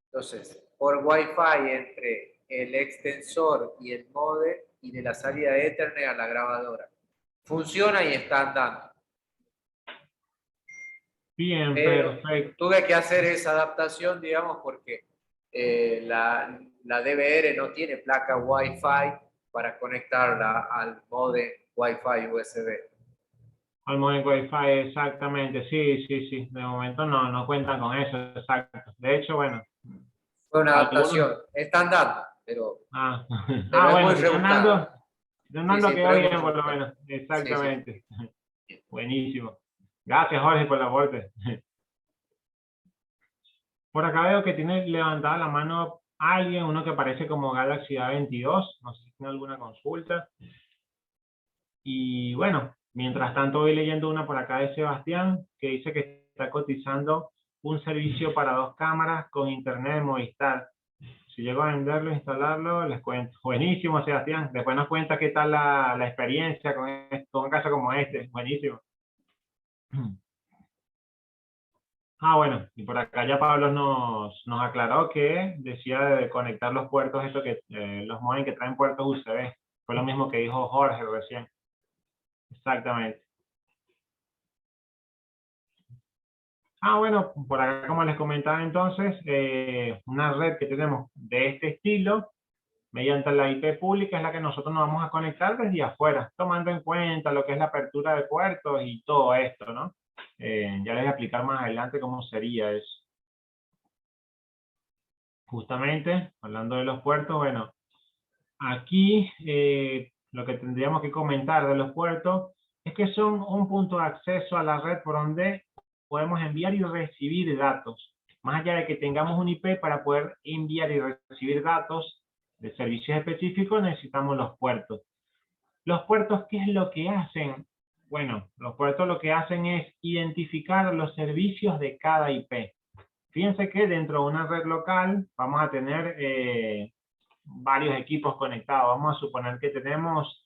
Entonces, por Wi-Fi entre el extensor y el modem y de la salida Ethernet a la grabadora. Funciona y está andando. Bien, Pero perfecto. tuve que hacer esa adaptación, digamos, porque la DVR no tiene placa Wi-Fi para conectarla al modem Wi-Fi USB. Al modem Wi-Fi, exactamente, sí, sí, sí. De momento no cuentan con eso, exacto. De hecho, bueno. Fue una algunos- adaptación. Están dando, pero Ah, es bueno, muy si están dando, rebuscado. Fernando Sí, sí, quedó pero es muy bien por lo rebuscado. menos. Sí, sí. Exactamente. Buenísimo. Gracias, Jorge, por el aporte. Por acá veo que tiene levantada la mano alguien, uno que parece como Galaxy A22. No sé si tiene alguna consulta. Y bueno, mientras tanto voy leyendo una por acá de Sebastián, que dice que está cotizando un servicio para 2 cámaras con internet de Movistar. Si llego a venderlo, instalarlo, les cuento. Buenísimo, Sebastián. Después nos cuenta qué tal la experiencia con un caso como este. Buenísimo. Bueno, y por acá ya Pablo nos aclaró que decía de conectar los puertos, esto que los modem que traen puertos USB. Fue lo mismo que dijo Jorge recién. Exactamente. Bueno, por acá como les comentaba entonces, una red que tenemos de este estilo, mediante la IP pública, es la que nosotros nos vamos a conectar desde afuera, tomando en cuenta lo que es la apertura de puertos y todo esto, ¿no? Ya les voy a explicar más adelante cómo sería eso. Justamente, hablando de los puertos, bueno, aquí lo que tendríamos que comentar de los puertos es que son un punto de acceso a la red por donde podemos enviar y recibir datos. Más allá de que tengamos un IP para poder enviar y recibir datos de servicios específicos, necesitamos los puertos. ¿Los puertos qué es lo que hacen? Bueno, los puertos lo que hacen es identificar los servicios de cada IP. Fíjense que dentro de una red local vamos a tener varios equipos conectados. Vamos a suponer que tenemos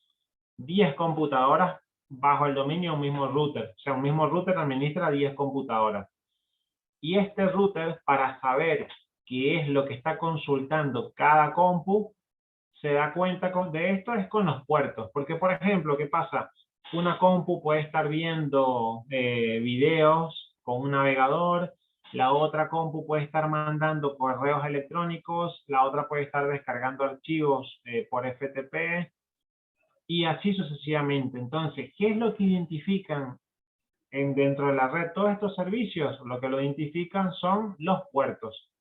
10 computadoras bajo el dominio de un mismo router. O sea, un mismo router administra 10 computadoras. Y este router, para saber qué es lo que está consultando cada compu, se da cuenta de esto es con los puertos. Porque, por ejemplo, ¿qué pasa? Una compu puede estar viendo videos con un navegador, la otra compu puede estar mandando correos electrónicos, la otra puede estar descargando archivos por FTP y así sucesivamente. Entonces, ¿qué es lo que identifican dentro de la red? Todos estos servicios, lo que lo identifican son los puertos.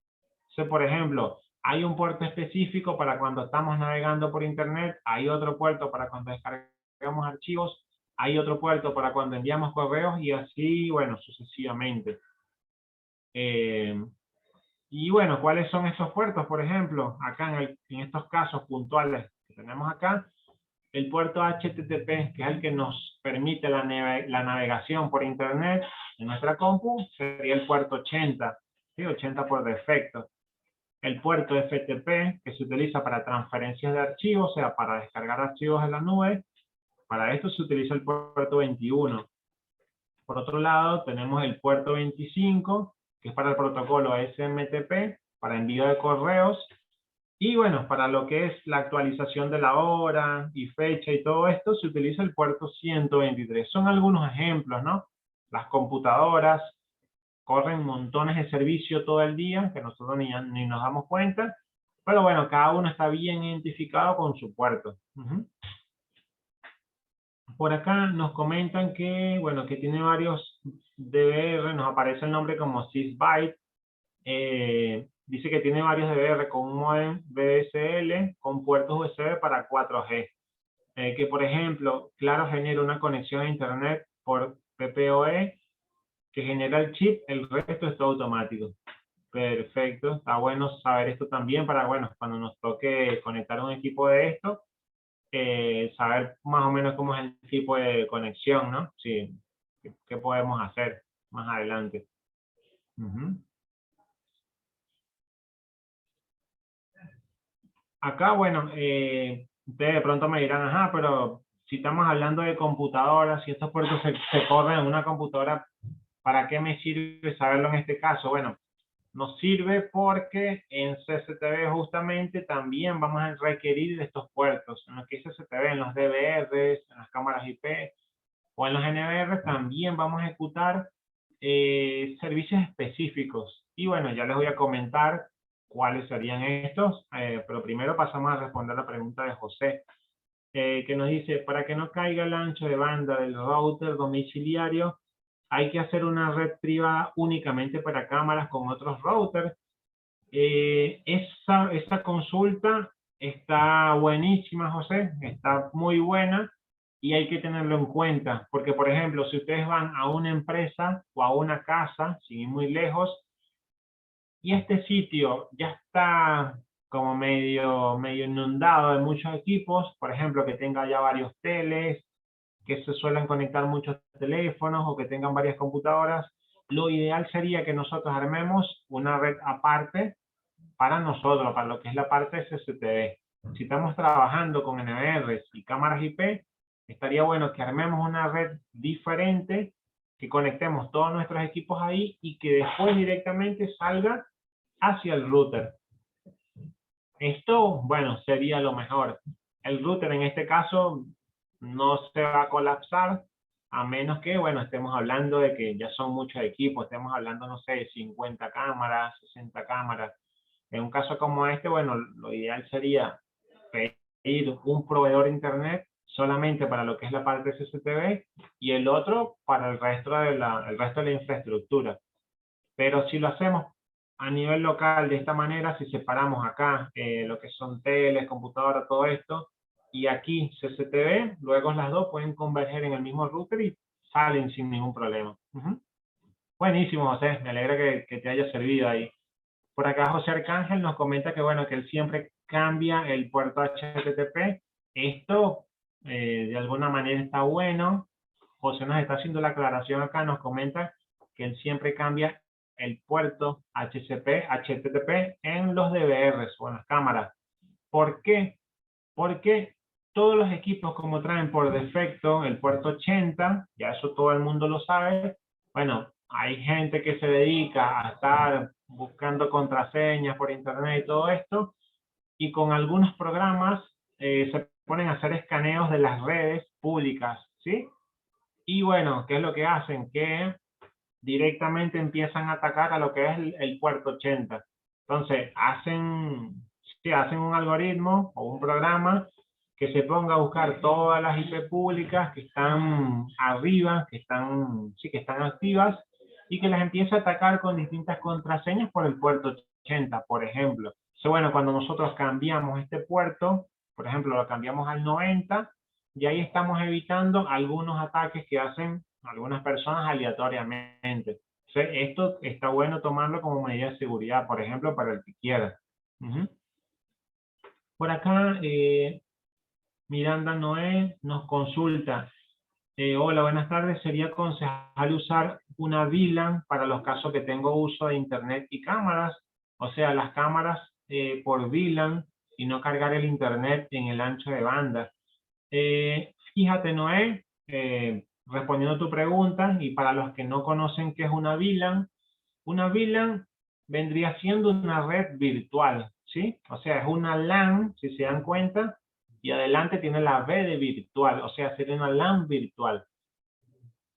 Por ejemplo, hay un puerto específico para cuando estamos navegando por internet, hay otro puerto para cuando descargamos archivos, hay otro puerto para cuando enviamos correos y así, bueno, sucesivamente. Y bueno, ¿cuáles son esos puertos? Por ejemplo, acá en estos casos puntuales que tenemos acá, el puerto HTTP, que es el que nos permite la navegación por internet en nuestra compu, sería el puerto 80, ¿sí? 80 por defecto. El puerto FTP, que se utiliza para transferencias de archivos, o sea, para descargar archivos en la nube. Para esto se utiliza el puerto 21. Por otro lado, tenemos el puerto 25, que es para el protocolo SMTP, para envío de correos. Y bueno, para lo que es la actualización de la hora y fecha y todo esto, se utiliza el puerto 123. Son algunos ejemplos, ¿no? Las computadoras corren montones de servicios todo el día, que nosotros ni nos damos cuenta, pero bueno, cada uno está bien identificado con su puerto. Por acá nos comentan que, bueno, que tiene varios DVR, nos aparece el nombre como SysByte, dice que tiene varios DVR con un modem VDSL con puertos USB para 4G. Que por ejemplo, Claro genera una conexión a internet por PPoE que genera el chip, el resto es todo automático. Perfecto, está bueno saber esto también para, bueno, cuando nos toque conectar un equipo de esto, saber más o menos cómo es el tipo de conexión, ¿no? Sí, qué podemos hacer más adelante. Acá, bueno, ustedes de pronto me dirán, ajá, pero si estamos hablando de computadoras, si estos puertos se corren en una computadora, ¿para qué me sirve saberlo en este caso? Bueno, nos sirve porque en CCTV justamente también vamos a requerir de estos puertos. En los que CCTV, en los DVRs, en las cámaras IP o en los NVR también vamos a ejecutar servicios específicos. Y bueno, ya les voy a comentar cuáles serían estos, pero primero pasamos a responder la pregunta de José. que nos dice, para que no caiga el ancho de banda del router domiciliario, hay que hacer una red privada únicamente para cámaras con otros routers. Esa consulta está buenísima, José, está muy buena y hay que tenerlo en cuenta, porque por ejemplo, si ustedes van a una empresa o a una casa, sin ir muy lejos, y este sitio ya está como medio inundado de muchos equipos, por ejemplo, que tenga ya varios teles, que se suelen conectar muchos teléfonos o que tengan varias computadoras, lo ideal sería que nosotros armemos una red aparte para nosotros, para lo que es la parte SCTV. Si estamos trabajando con NVRs y cámaras IP, estaría bueno que armemos una red diferente, que conectemos todos nuestros equipos ahí y que después directamente salga hacia el router. Esto, bueno, sería lo mejor. El router en este caso no se va a colapsar, a menos que, bueno, estemos hablando de que ya son muchos equipos, estemos hablando, no sé, de 50 cámaras, 60 cámaras. En un caso como este, bueno, lo ideal sería pedir un proveedor de internet solamente para lo que es la parte de CCTV y el otro para el resto de la infraestructura. Pero si lo hacemos a nivel local de esta manera, si separamos acá lo que son teles, computadoras, todo esto, y aquí CCTV, luego las dos pueden converger en el mismo router y salen sin ningún problema. Buenísimo, José, me alegra que te haya servido ahí. Por acá José Arcángel nos comenta que bueno, que él siempre cambia el puerto HTTP. Esto de alguna manera está bueno. José nos está haciendo la aclaración acá, nos comenta que él siempre cambia el puerto HTTP en los DVRs o en las cámaras. ¿Por qué? Porque todos los equipos como traen por defecto el puerto 80, ya eso todo el mundo lo sabe, bueno, hay gente que se dedica a estar buscando contraseñas por internet y todo esto, y con algunos programas se ponen a hacer escaneos de las redes públicas, ¿sí? Y bueno, ¿qué es lo que hacen? Que directamente empiezan a atacar a lo que es el puerto 80. Entonces, hacen un algoritmo o un programa que se ponga a buscar todas las IP públicas que están arriba, que están activas, y que las empieza a atacar con distintas contraseñas por el puerto 80, por ejemplo. Entonces, bueno, cuando nosotros cambiamos este puerto, por ejemplo, lo cambiamos al 90, y ahí estamos evitando algunos ataques que hacen algunas personas aleatoriamente. Entonces, esto está bueno tomarlo como medida de seguridad, por ejemplo, para el que quiera. Por acá, Miranda Noé nos consulta. Hola, buenas tardes. ¿Sería aconsejable usar una VLAN para los casos que tengo uso de internet y cámaras? O sea, las cámaras por VLAN y no cargar el internet en el ancho de banda. Fíjate, Noé, respondiendo a tu pregunta, y para los que no conocen qué es una VLAN vendría siendo una red virtual, ¿sí? O sea, es una LAN, si se dan cuenta, y adelante tiene la V de virtual, o sea, sería una LAN virtual.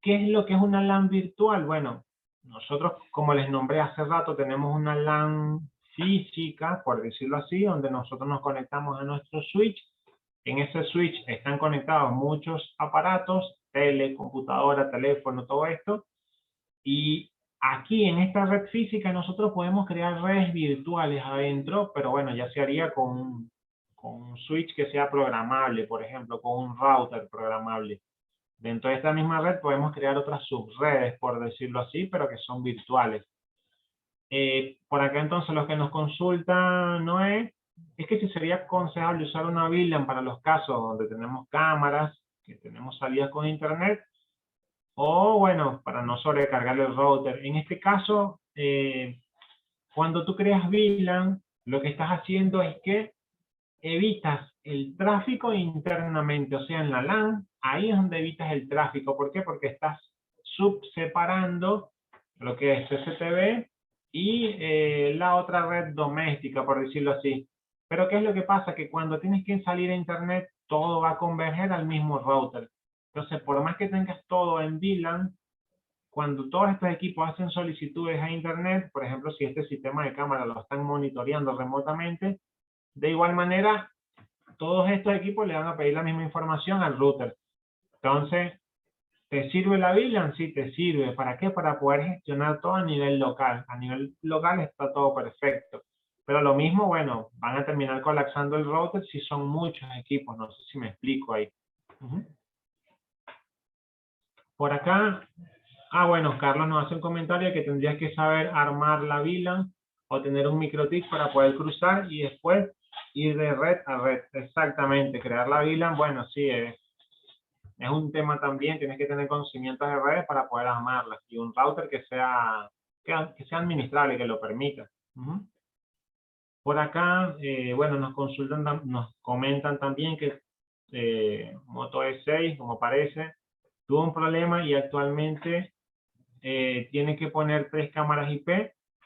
¿Qué es lo que es una LAN virtual? Bueno, nosotros, como les nombré hace rato, tenemos una LAN física, por decirlo así, donde nosotros nos conectamos a nuestro switch. En ese switch están conectados muchos aparatos, tele, computadora, teléfono, todo esto. Y aquí en esta red física nosotros podemos crear redes virtuales adentro, pero bueno, ya se haría con un switch que sea programable, por ejemplo, con un router programable. Dentro de esta misma red podemos crear otras subredes, por decirlo así, pero que son virtuales. Por acá entonces los que nos consultan, Noé, es que si sería aconsejable usar una VLAN para los casos donde tenemos cámaras, que tenemos salidas con internet, o bueno, para no sobrecargar el router. En este caso, cuando tú creas VLAN, lo que estás haciendo es que evitas el tráfico internamente, o sea, en la LAN, ahí es donde evitas el tráfico. ¿Por qué? Porque estás subseparando lo que es CCTV y la otra red doméstica, por decirlo así. Pero ¿qué es lo que pasa? Que cuando tienes que salir a internet, todo va a converger al mismo router. Entonces, por más que tengas todo en VLAN, cuando todos estos equipos hacen solicitudes a internet, por ejemplo, si este sistema de cámara lo están monitoreando remotamente, de igual manera, todos estos equipos le van a pedir la misma información al router. Entonces, ¿te sirve la VLAN? Sí, te sirve. ¿Para qué? Para poder gestionar todo a nivel local. A nivel local está todo perfecto. Pero lo mismo, bueno, van a terminar colapsando el router si son muchos equipos. No sé si me explico ahí. Por acá, bueno, Carlos nos hace un comentario que tendrías que saber armar la VLAN o tener un microtik para poder cruzar y después ir de red a red. Exactamente, crear la VLAN, bueno, sí, es un tema también, tienes que tener conocimientos de redes para poder armarlas y un router que sea administrable, que lo permita. Por acá, bueno, nos comentan también que Moto E6, como parece, tuvo un problema y actualmente tiene que poner 3 cámaras IP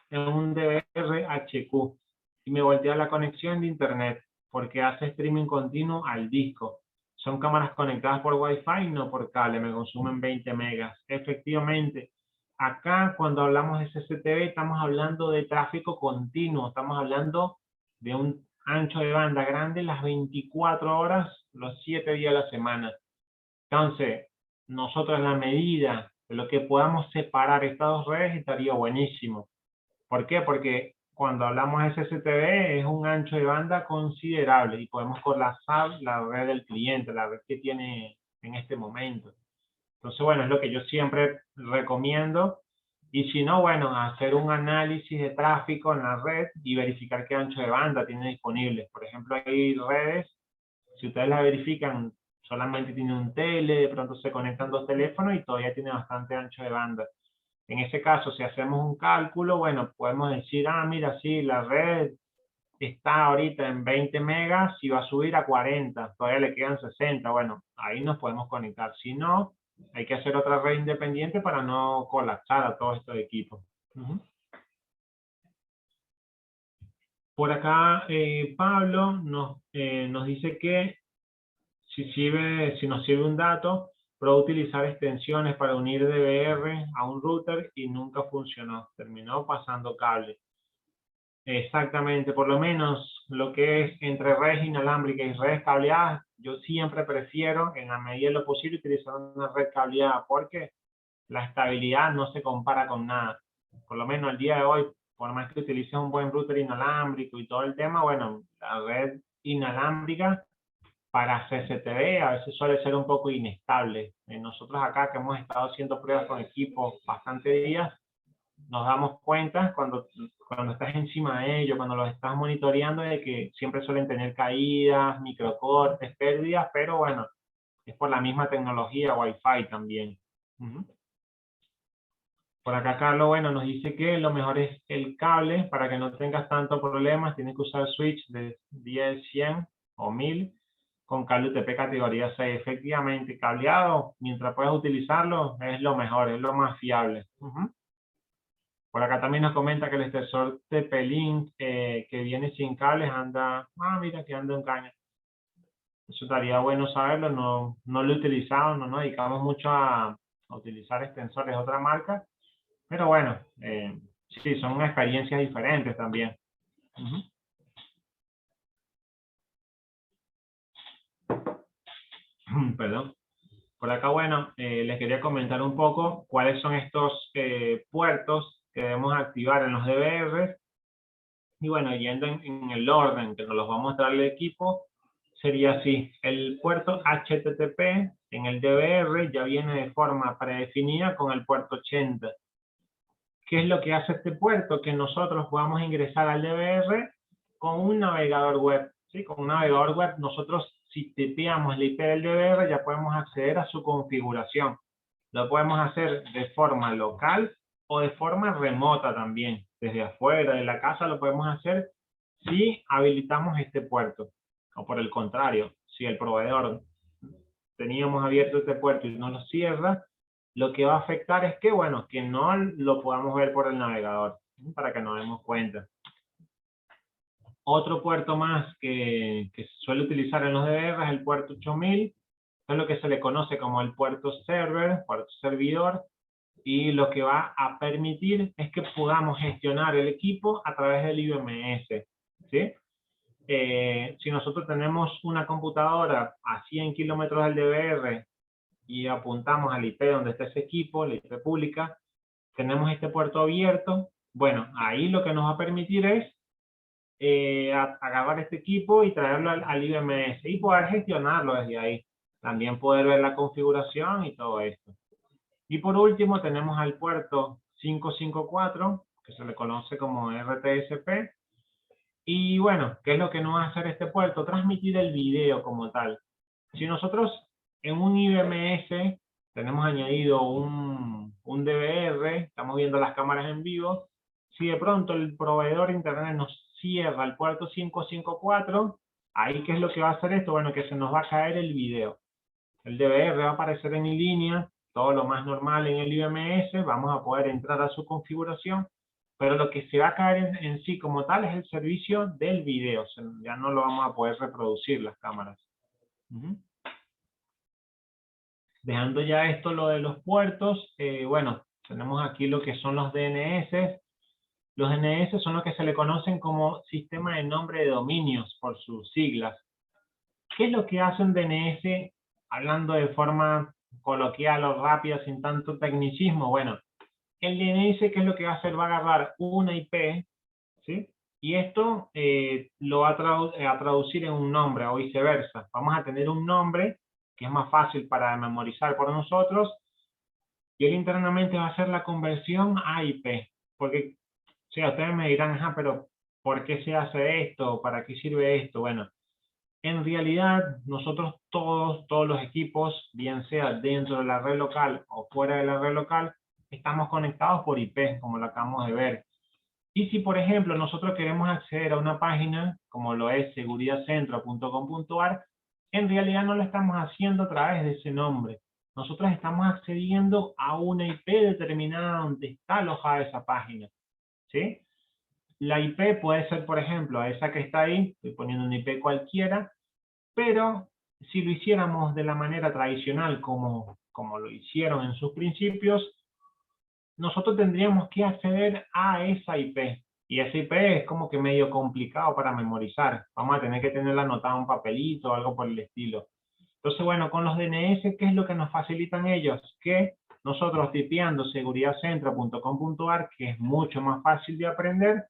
en un DVR-HQ y me voltea la conexión de internet porque hace streaming continuo al disco. Son cámaras conectadas por Wi-Fi, no por cable, me consumen 20 megas. Efectivamente, acá cuando hablamos de SCTV estamos hablando de tráfico continuo, estamos hablando de un ancho de banda grande las 24 horas, los 7 días a la semana. Entonces, nosotros en la medida de lo que podamos separar estas dos redes estaría buenísimo. ¿Por qué? Porque cuando hablamos de SCTV es un ancho de banda considerable y podemos colapsar la red del cliente, la red que tiene en este momento. Entonces, bueno, es lo que yo siempre recomiendo. Y si no, bueno, hacer un análisis de tráfico en la red y verificar qué ancho de banda tiene disponible. Por ejemplo, hay redes, si ustedes la verifican, solamente tiene un tele, de pronto se conectan 2 teléfonos y todavía tiene bastante ancho de banda. En ese caso, si hacemos un cálculo, bueno, podemos decir, mira, sí, la red está ahorita en 20 megas y va a subir a 40, todavía le quedan 60, bueno, ahí nos podemos conectar. Si no, hay que hacer otra red independiente para no colapsar a todos estos equipos. Por acá, Pablo nos dice que si nos sirve un dato, probó utilizar extensiones para unir DVR a un router y nunca funcionó. Terminó pasando cable. Exactamente, por lo menos lo que es entre redes inalámbricas y redes cableadas, yo siempre prefiero, en la medida de lo posible, utilizar una red cableada porque la estabilidad no se compara con nada. Por lo menos al día de hoy, por más que utilices un buen router inalámbrico y todo el tema, bueno, la red inalámbrica para CCTV a veces suele ser un poco inestable. Nosotros acá que hemos estado haciendo pruebas con equipos bastantes días, nos damos cuenta cuando estás encima de ellos, cuando los estás monitoreando, de que siempre suelen tener caídas, microcortes, pérdidas, pero bueno, es por la misma tecnología Wi-Fi también. Por acá Carlos, bueno, nos dice que lo mejor es el cable para que no tengas tantos problemas. Tienes que usar switch de 10, 100 o 1000 con cable UTP categoría 6. Efectivamente, cableado, mientras puedas utilizarlo, es lo mejor, es lo más fiable. Por acá también nos comenta que el extensor TP-Link que viene sin cables anda, mira que anda en caña. Eso estaría bueno saberlo, no lo he utilizado, no nos dedicamos mucho a utilizar extensores de otra marca, pero bueno, sí, son experiencias diferentes también. Perdón. Por acá, bueno, les quería comentar un poco cuáles son estos puertos que debemos activar en los DVR. Y bueno, yendo en el orden que nos los va a mostrar el equipo, sería así. El puerto HTTP en el DVR ya viene de forma predefinida con el puerto 80. ¿Qué es lo que hace este puerto? Que nosotros podamos ingresar al DVR con un navegador web. ¿Sí? Con un navegador web nosotros, si tipeamos la IP del DVR, ya podemos acceder a su configuración. Lo podemos hacer de forma local o de forma remota también. Desde afuera de la casa lo podemos hacer si habilitamos este puerto. O por el contrario, si el proveedor teníamos abierto este puerto y no lo cierra, lo que va a afectar es que, bueno, que no lo podamos ver por el navegador, para que nos demos cuenta. Otro puerto más que se suele utilizar en los DVR es el puerto 8000, es lo que se le conoce como el puerto server, puerto servidor, y lo que va a permitir es que podamos gestionar el equipo a través del IBMS, ¿sí? Si nosotros tenemos una computadora a 100 kilómetros del DVR y apuntamos al IP donde está ese equipo, la IP pública, tenemos este puerto abierto, bueno, ahí lo que nos va a permitir es agarrar este equipo y traerlo al IBMS y poder gestionarlo desde ahí. También poder ver la configuración y todo esto. Y por último tenemos al puerto 554, que se le conoce como RTSP. Y bueno, ¿qué es lo que nos va a hacer este puerto? Transmitir el video como tal. Si nosotros en un IBMS tenemos añadido un DVR, estamos viendo las cámaras en vivo, si de pronto el proveedor de internet nos cierra el puerto 554, ahí ¿qué es lo que va a hacer esto? Bueno, que se nos va a caer el video. El DVR va a aparecer en línea, todo lo más normal en el IBMS, vamos a poder entrar a su configuración, pero lo que se va a caer en sí como tal es el servicio del video, o sea, ya no lo vamos a poder reproducir las cámaras. Dejando ya esto lo de los puertos, bueno, tenemos aquí lo que son los DNS. Los DNS son lo que se le conocen como sistema de nombre de dominios, por sus siglas. ¿Qué es lo que hace un DNS, hablando de forma coloquial o rápida, sin tanto tecnicismo? Bueno, el DNS, ¿qué es lo que va a hacer? Va a agarrar una IP, ¿sí? Y esto lo va a traducir en un nombre o viceversa. Vamos a tener un nombre que es más fácil para memorizar por nosotros, y él internamente va a hacer la conversión a IP. Porque, o sea, ustedes me dirán, ajá, pero ¿por qué se hace esto? ¿Para qué sirve esto? Bueno, en realidad, nosotros todos los equipos, bien sea dentro de la red local o fuera de la red local, estamos conectados por IP, como lo acabamos de ver. Y si, por ejemplo, nosotros queremos acceder a una página, como lo es seguridadcentro.com.ar, en realidad no lo estamos haciendo a través de ese nombre. Nosotros estamos accediendo a una IP determinada donde está alojada esa página, ¿sí? La IP puede ser, por ejemplo, esa que está ahí, estoy poniendo una IP cualquiera, pero si lo hiciéramos de la manera tradicional, como lo hicieron en sus principios, nosotros tendríamos que acceder a esa IP. Y esa IP es como que medio complicado para memorizar. Vamos a tener que tenerla anotada en un papelito o algo por el estilo. Entonces, bueno, con los DNS, ¿qué es lo que nos facilitan ellos? Que nosotros tipeando seguridadcentro.com.ar, que es mucho más fácil de aprender,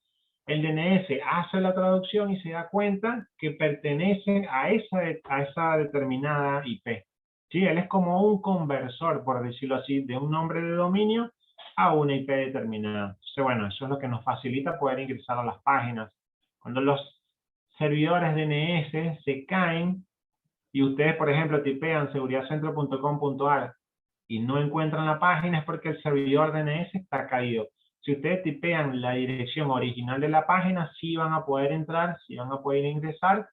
el DNS hace la traducción y se da cuenta que pertenece a esa determinada IP. ¿Sí? Él es como un conversor, por decirlo así, de un nombre de dominio a una IP determinada. Entonces, bueno, eso es lo que nos facilita poder ingresar a las páginas. Cuando los servidores DNS se caen y ustedes, por ejemplo, tipean seguridadcentro.com.ar y no encuentran la página, es porque el servidor DNS está caído. Si ustedes tipean la dirección original de la página, sí van a poder entrar, sí van a poder ingresar,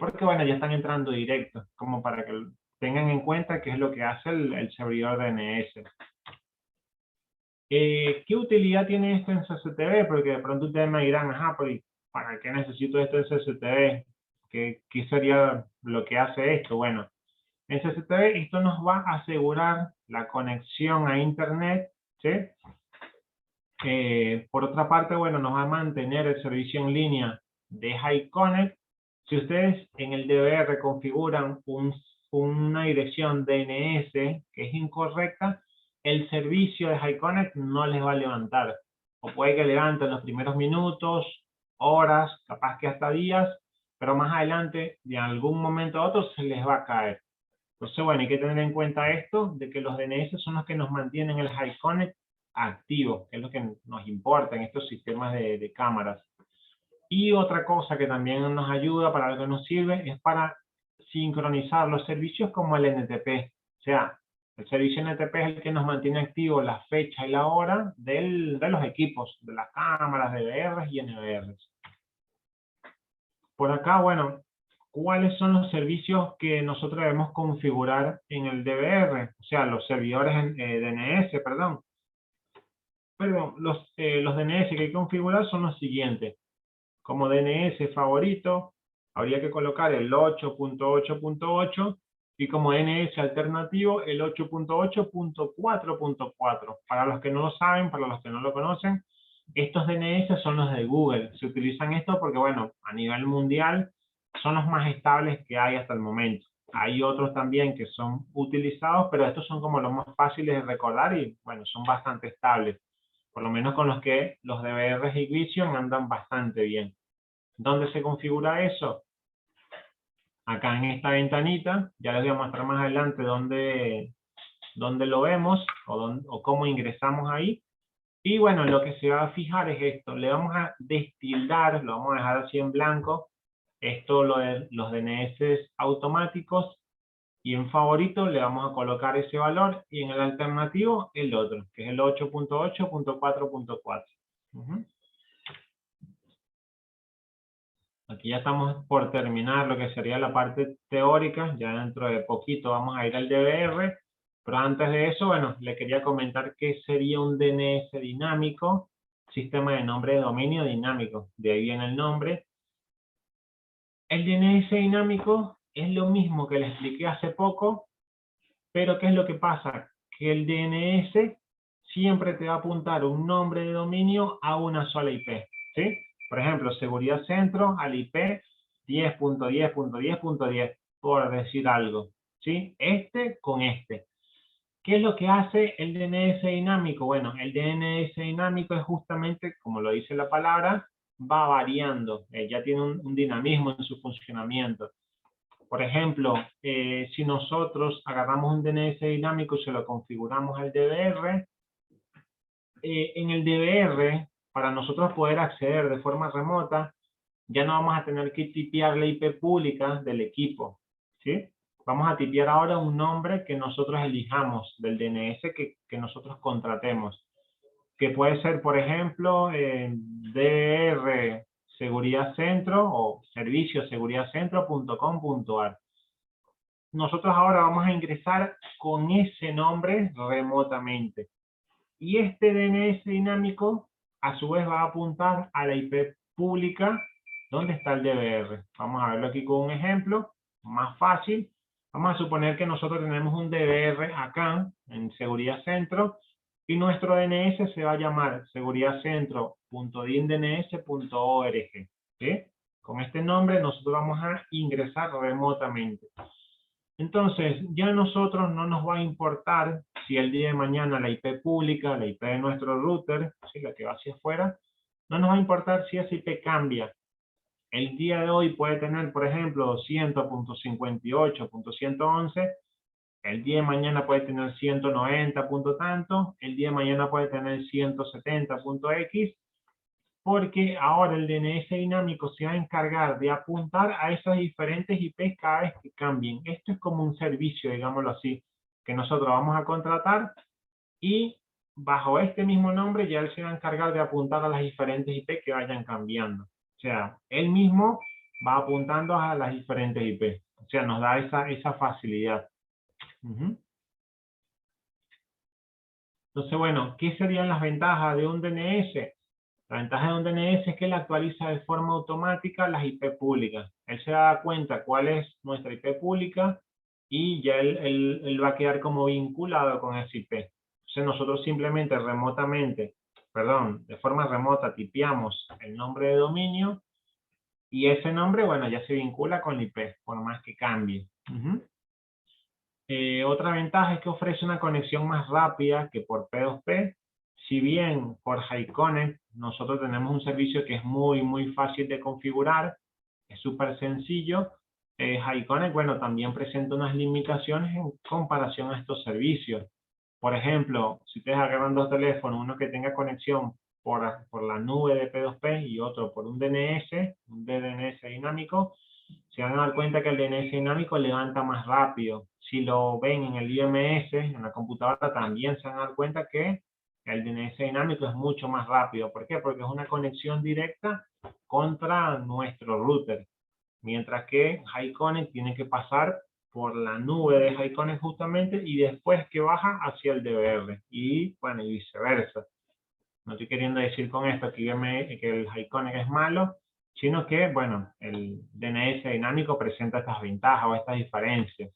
porque bueno, ya están entrando directo, como para que tengan en cuenta qué es lo que hace el servidor DNS. ¿Qué utilidad tiene esto en CCTV? Porque de pronto ustedes me dirán, ajá, pues, ¿para qué necesito esto en CCTV? ¿Qué sería lo que hace esto? Bueno, en CCTV esto nos va a asegurar la conexión a Internet, ¿sí? Por otra parte, bueno, nos va a mantener el servicio en línea de HiConnect. Si ustedes en el DVR configuran una dirección DNS que es incorrecta, el servicio de HiConnect no les va a levantar. O puede que levante en los primeros minutos, horas, capaz que hasta días, pero más adelante, de algún momento a otro, se les va a caer. Entonces, bueno, hay que tener en cuenta esto, de que los DNS son los que nos mantienen el HiConnect activo, que es lo que nos importa en estos sistemas de cámaras. Y otra cosa que también nos ayuda, para lo que nos sirve, es para sincronizar los servicios como el NTP. O sea, el servicio NTP es el que nos mantiene activo la fecha y la hora de los equipos, de las cámaras, DVRs y NVRs. Por acá, bueno, ¿cuáles son los servicios que nosotros debemos configurar en el DVR? O sea, los servidores DNS, perdón. Pero los DNS que hay que configurar son los siguientes. Como DNS favorito, habría que colocar el 8.8.8 y como DNS alternativo el 8.8.4.4. Para los que no lo saben, para los que no lo conocen, Estos DNS son los de Google. Se utilizan esto porque, bueno, a nivel mundial son los más estables que hay hasta el momento. Hay otros también que son utilizados, pero estos son como los más fáciles de recordar y, bueno, son bastante estables. Por lo menos con los que los DVRs y Vision andan bastante bien. ¿Dónde se configura eso? Acá en esta ventanita, ya les voy a mostrar más adelante dónde lo vemos o cómo ingresamos ahí. Y bueno, lo que se va a fijar es esto. Le vamos a destildar, lo vamos a dejar así en blanco, esto lo de los DNS automáticos, y en favorito le vamos a colocar ese valor, y en el alternativo el otro, que es el 8.8.4.4. Aquí ya estamos por terminar lo que sería la parte teórica, ya dentro de poquito vamos a ir al DVR, pero antes de eso, bueno, le quería comentar qué sería un DNS dinámico, sistema de nombre de dominio dinámico, de ahí viene el nombre. El DNS dinámico es lo mismo que les expliqué hace poco, pero ¿qué es lo que pasa? Que el DNS siempre te va a apuntar un nombre de dominio a una sola IP, ¿sí? Por ejemplo, seguridad centro al IP 10.10.10.10, por decir algo, ¿sí? Este con este. ¿Qué es lo que hace el DNS dinámico? Bueno, el DNS dinámico es justamente, como lo dice la palabra, va variando, ya tiene un dinamismo en su funcionamiento. Por ejemplo, si nosotros agarramos un DNS dinámico y se lo configuramos al DVR, en el DVR, para nosotros poder acceder de forma remota, ya no vamos a tener que tipear la IP pública del equipo, ¿sí? Vamos a tipear ahora un nombre que nosotros elijamos del DNS que nosotros contratemos, que puede ser, por ejemplo, DVR Seguridad Centro o servicioseguridatcentro.com.ar. Nosotros ahora vamos a ingresar con ese nombre remotamente. Y este DNS dinámico, a su vez, va a apuntar a la IP pública donde está el DVR. Vamos a verlo aquí con un ejemplo más fácil. Vamos a suponer que nosotros tenemos un DVR acá en Seguridad Centro y nuestro DNS se va a llamar seguridatcentro.dindns.org. ¿Sí? Con este nombre nosotros vamos a ingresar remotamente. Entonces, ya a nosotros no nos va a importar si el día de mañana la IP pública, la IP de nuestro router, ¿sí? La que va hacia afuera, no nos va a importar si esa IP cambia. El día de hoy puede tener, por ejemplo, 100.58.111, el día de mañana puede tener 190. Tanto, el día de mañana puede tener 170.x, porque ahora el DNS dinámico se va a encargar de apuntar a esas diferentes IPs cada vez que cambien. Esto es como un servicio, digámoslo así, que nosotros vamos a contratar y bajo este mismo nombre ya él se va a encargar de apuntar a las diferentes IP que vayan cambiando. O sea, él mismo va apuntando a las diferentes IP. O sea, nos da esa facilidad. Entonces, bueno, ¿qué serían las ventajas de un DNS? La ventaja de un DNS es que él actualiza de forma automática las IP públicas. Él se da cuenta cuál es nuestra IP pública y ya él va a quedar como vinculado con esa IP. Entonces nosotros simplemente de forma remota tipeamos el nombre de dominio y ese nombre, bueno, ya se vincula con la IP, por más que cambie. Otra ventaja es que ofrece una conexión más rápida que por P2P. Si bien por HiConnect nosotros tenemos un servicio que es muy fácil de configurar, es súper sencillo, HiConnect, bueno, también presenta unas limitaciones en comparación a estos servicios. Por ejemplo, si ustedes agarran dos teléfonos, uno que tenga conexión por la nube de P2P y otro por un DNS dinámico, se van a dar cuenta que el DNS dinámico levanta más rápido. Si lo ven en el IMS, en la computadora, también se van a dar cuenta que el DNS dinámico es mucho más rápido. ¿Por qué? Porque es una conexión directa contra nuestro router. Mientras que HiConnect tiene que pasar por la nube de HiConnect justamente y después que baja hacia el DVR. Y bueno, y viceversa. No estoy queriendo decir con esto que el HiConnect es malo, sino que, bueno, el DNS dinámico presenta estas ventajas o estas diferencias.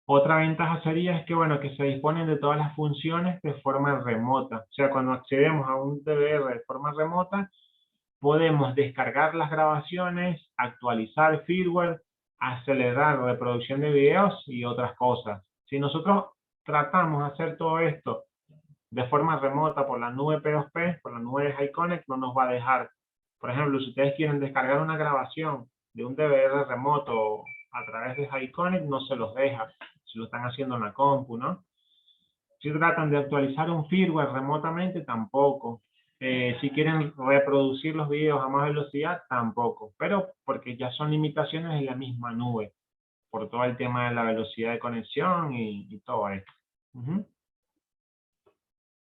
Otra ventaja sería es que, bueno, que se disponen de todas las funciones de forma remota. O sea, cuando accedemos a un DVR de forma remota, podemos descargar las grabaciones, actualizar firmware, acelerar la reproducción de videos y otras cosas. Si nosotros tratamos de hacer todo esto de forma remota por la nube P2P, por la nube de HiConnect, no nos va a dejar. Por ejemplo, si ustedes quieren descargar una grabación de un DVR remoto a través de HiConnect, no se los deja, si lo están haciendo en la compu, ¿no? Si tratan de actualizar un firmware remotamente, tampoco. Si quieren reproducir los videos a más velocidad, tampoco. Pero porque ya son limitaciones en la misma nube, por todo el tema de la velocidad de conexión y todo esto.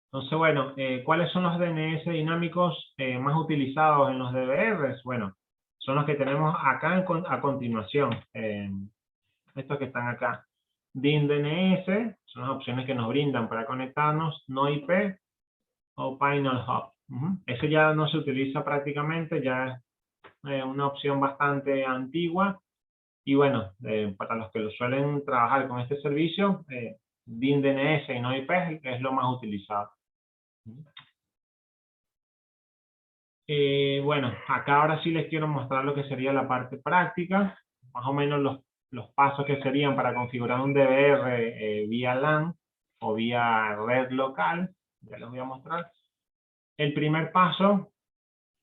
Entonces, bueno, ¿cuáles son los DNS dinámicos más utilizados en los DVRs? Bueno, son los que tenemos acá a continuación. Estos que están acá. DIN DNS, son las opciones que nos brindan para conectarnos, no IP o Pinal Hub. Ese ya no se utiliza prácticamente, ya es una opción bastante antigua. Y bueno, para los que lo suelen trabajar con este servicio, DIN DNS y no IP es lo más utilizado. Bueno, acá ahora sí les quiero mostrar lo que sería la parte práctica, más o menos los pasos que serían para configurar un DVR vía LAN o vía red local. Ya les voy a mostrar. El primer paso,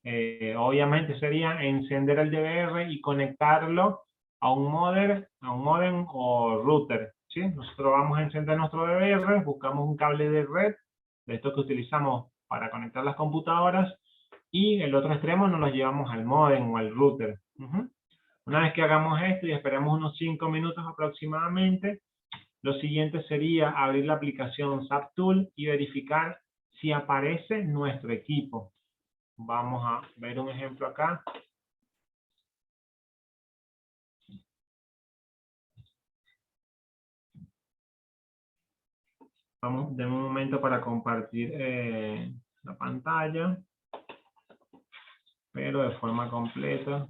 obviamente, sería encender el DVR y conectarlo a un modem o router, ¿sí? Nosotros vamos a encender nuestro DVR, buscamos un cable de red, de estos que utilizamos para conectar las computadoras, y el otro extremo nos lo llevamos al modem o al router. Una vez que hagamos esto y esperemos unos 5 minutos aproximadamente, lo siguiente sería abrir la aplicación ZapTool y verificar si aparece nuestro equipo. Vamos a ver un ejemplo acá. Vamos, denme un momento para compartir la pantalla, pero de forma completa.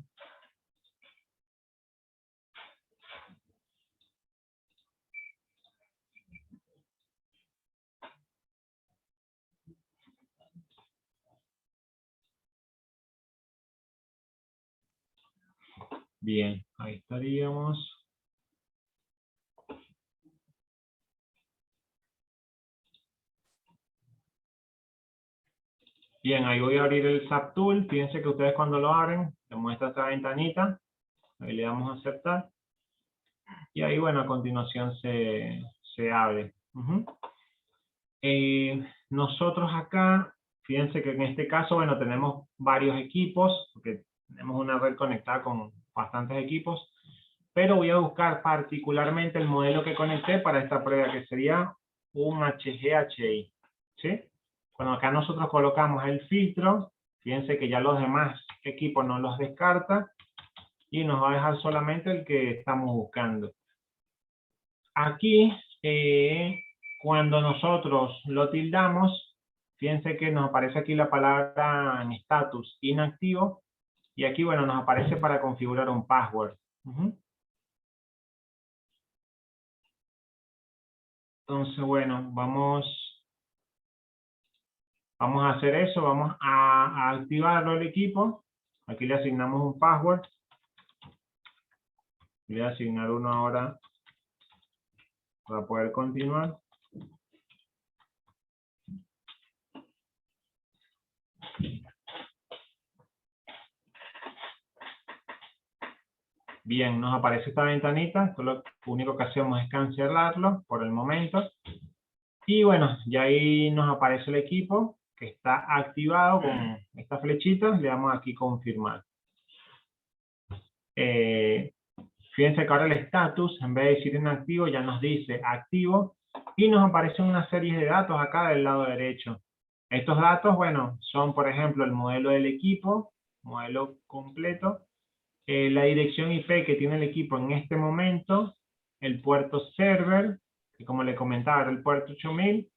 Bien, ahí estaríamos. Bien, ahí voy a abrir el ZapTool. Fíjense que ustedes cuando lo abren, les muestra esta ventanita. Ahí le damos a aceptar. Y ahí, bueno, a continuación se abre. Nosotros acá, fíjense que en este caso, bueno, tenemos varios equipos, porque tenemos una red conectada con bastantes equipos, pero voy a buscar particularmente el modelo que conecté para esta prueba, que sería un HGHI, ¿sí? Cuando acá nosotros colocamos el filtro, fíjense que ya los demás equipos nos los descarta y nos va a dejar solamente el que estamos buscando. Aquí, cuando nosotros lo tildamos, fíjense que nos aparece aquí la palabra en status inactivo, y aquí, bueno, nos aparece para configurar un password. Entonces, bueno, vamos a hacer eso, vamos a activarlo el equipo. Aquí le asignamos un password. Le voy a asignar uno ahora para poder continuar. Bien, nos aparece esta ventanita. Esto lo único que hacemos es cancelarlo por el momento. Y bueno, ya ahí nos aparece el equipo que está activado con esta flechita. Le damos aquí confirmar. Fíjense que ahora el estatus, en vez de decir inactivo, ya nos dice activo. Y nos aparecen una serie de datos acá del lado derecho. Estos datos, bueno, son por ejemplo el modelo del equipo, modelo completo, la dirección IP que tiene el equipo en este momento, el puerto server, que como le comentaba era el puerto 8000,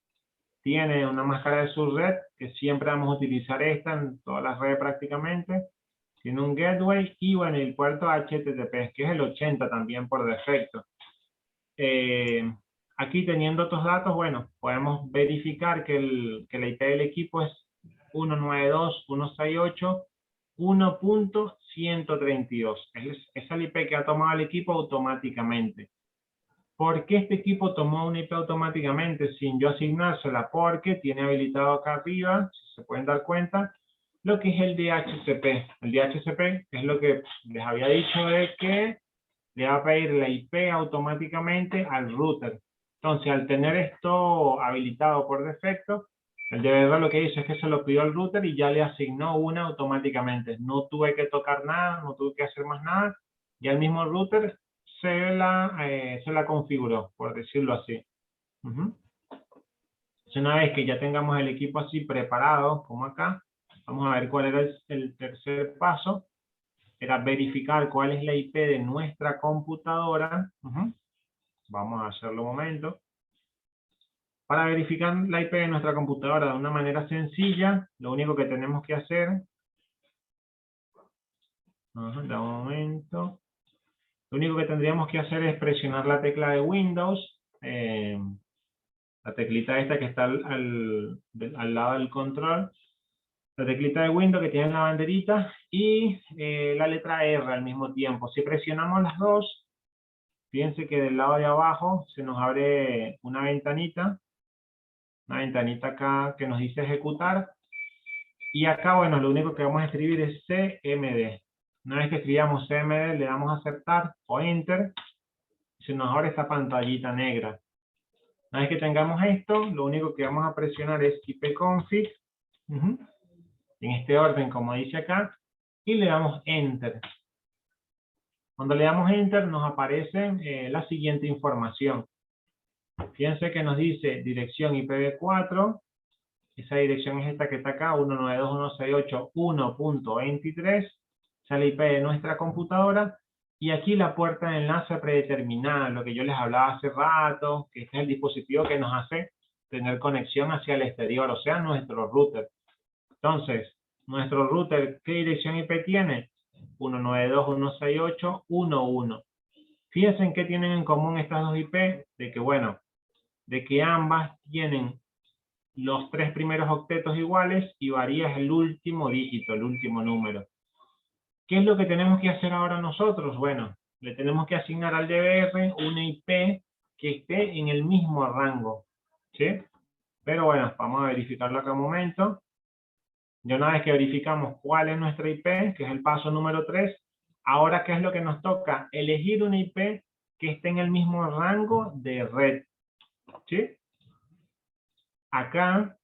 tiene una máscara de subred, que siempre vamos a utilizar esta en todas las redes prácticamente, tiene un gateway y bueno, el puerto HTTP, que es el 80 también por defecto. aquí teniendo estos datos, bueno, podemos verificar que la IP del equipo es 192.168.1.132. Esa es la IP que ha tomado el equipo automáticamente. ¿Por qué este equipo tomó una IP automáticamente sin yo asignársela? Porque tiene habilitado acá arriba, si se pueden dar cuenta, lo que es el DHCP. El DHCP es lo que les había dicho de que le va a pedir la IP automáticamente al router. Entonces, al tener esto habilitado por defecto, el DVR lo que hizo es que se lo pidió al router y ya le asignó una automáticamente. No tuve que tocar nada, no tuve que hacer más nada. Ya el mismo router se la configuró, por decirlo así. Entonces, una vez que ya tengamos el equipo así preparado, como acá, vamos a ver cuál era el tercer paso. Era verificar cuál es la IP de nuestra computadora. Vamos a hacerlo un momento. Para verificar la IP de nuestra computadora de una manera sencilla, lo único que tenemos que hacer... da un momento. Lo único que tendríamos que hacer es presionar la tecla de Windows. La teclita esta que está al lado del control. La teclita de Windows que tiene la banderita y la letra R al mismo tiempo. Si presionamos las dos, fíjense que del lado de abajo se nos abre una ventanita acá que nos dice ejecutar. Y acá, bueno, lo único que vamos a escribir es CMD. Una vez que escribamos CMD, le damos a aceptar o Enter. Y se nos abre esta pantallita negra. Una vez que tengamos esto, lo único que vamos a presionar es ipconfig. En este orden, como dice acá, y le damos Enter. Cuando le damos Enter, nos aparece la siguiente información. Fíjense que nos dice dirección IPv4, esa dirección es esta que está acá, 192.168.1.23, esa es la IP de nuestra computadora, y aquí la puerta de enlace predeterminada, lo que yo les hablaba hace rato, que este es el dispositivo que nos hace tener conexión hacia el exterior, o sea, nuestro router. Entonces, nuestro router, ¿qué dirección IP tiene? 192.168.1.1. Fíjense en qué tienen en común estas dos IP, de que, bueno, de que ambas tienen los tres primeros octetos iguales y varía el último dígito, el último número. ¿Qué es lo que tenemos que hacer ahora nosotros? Bueno, le tenemos que asignar al DVR una IP que esté en el mismo rango, ¿sí? Pero bueno, vamos a verificarlo acá un momento. Ya una vez que verificamos cuál es nuestra IP, que es el paso número 3, ahora ¿qué es lo que nos toca? Elegir una IP que esté en el mismo rango de red, ¿sí? Acá,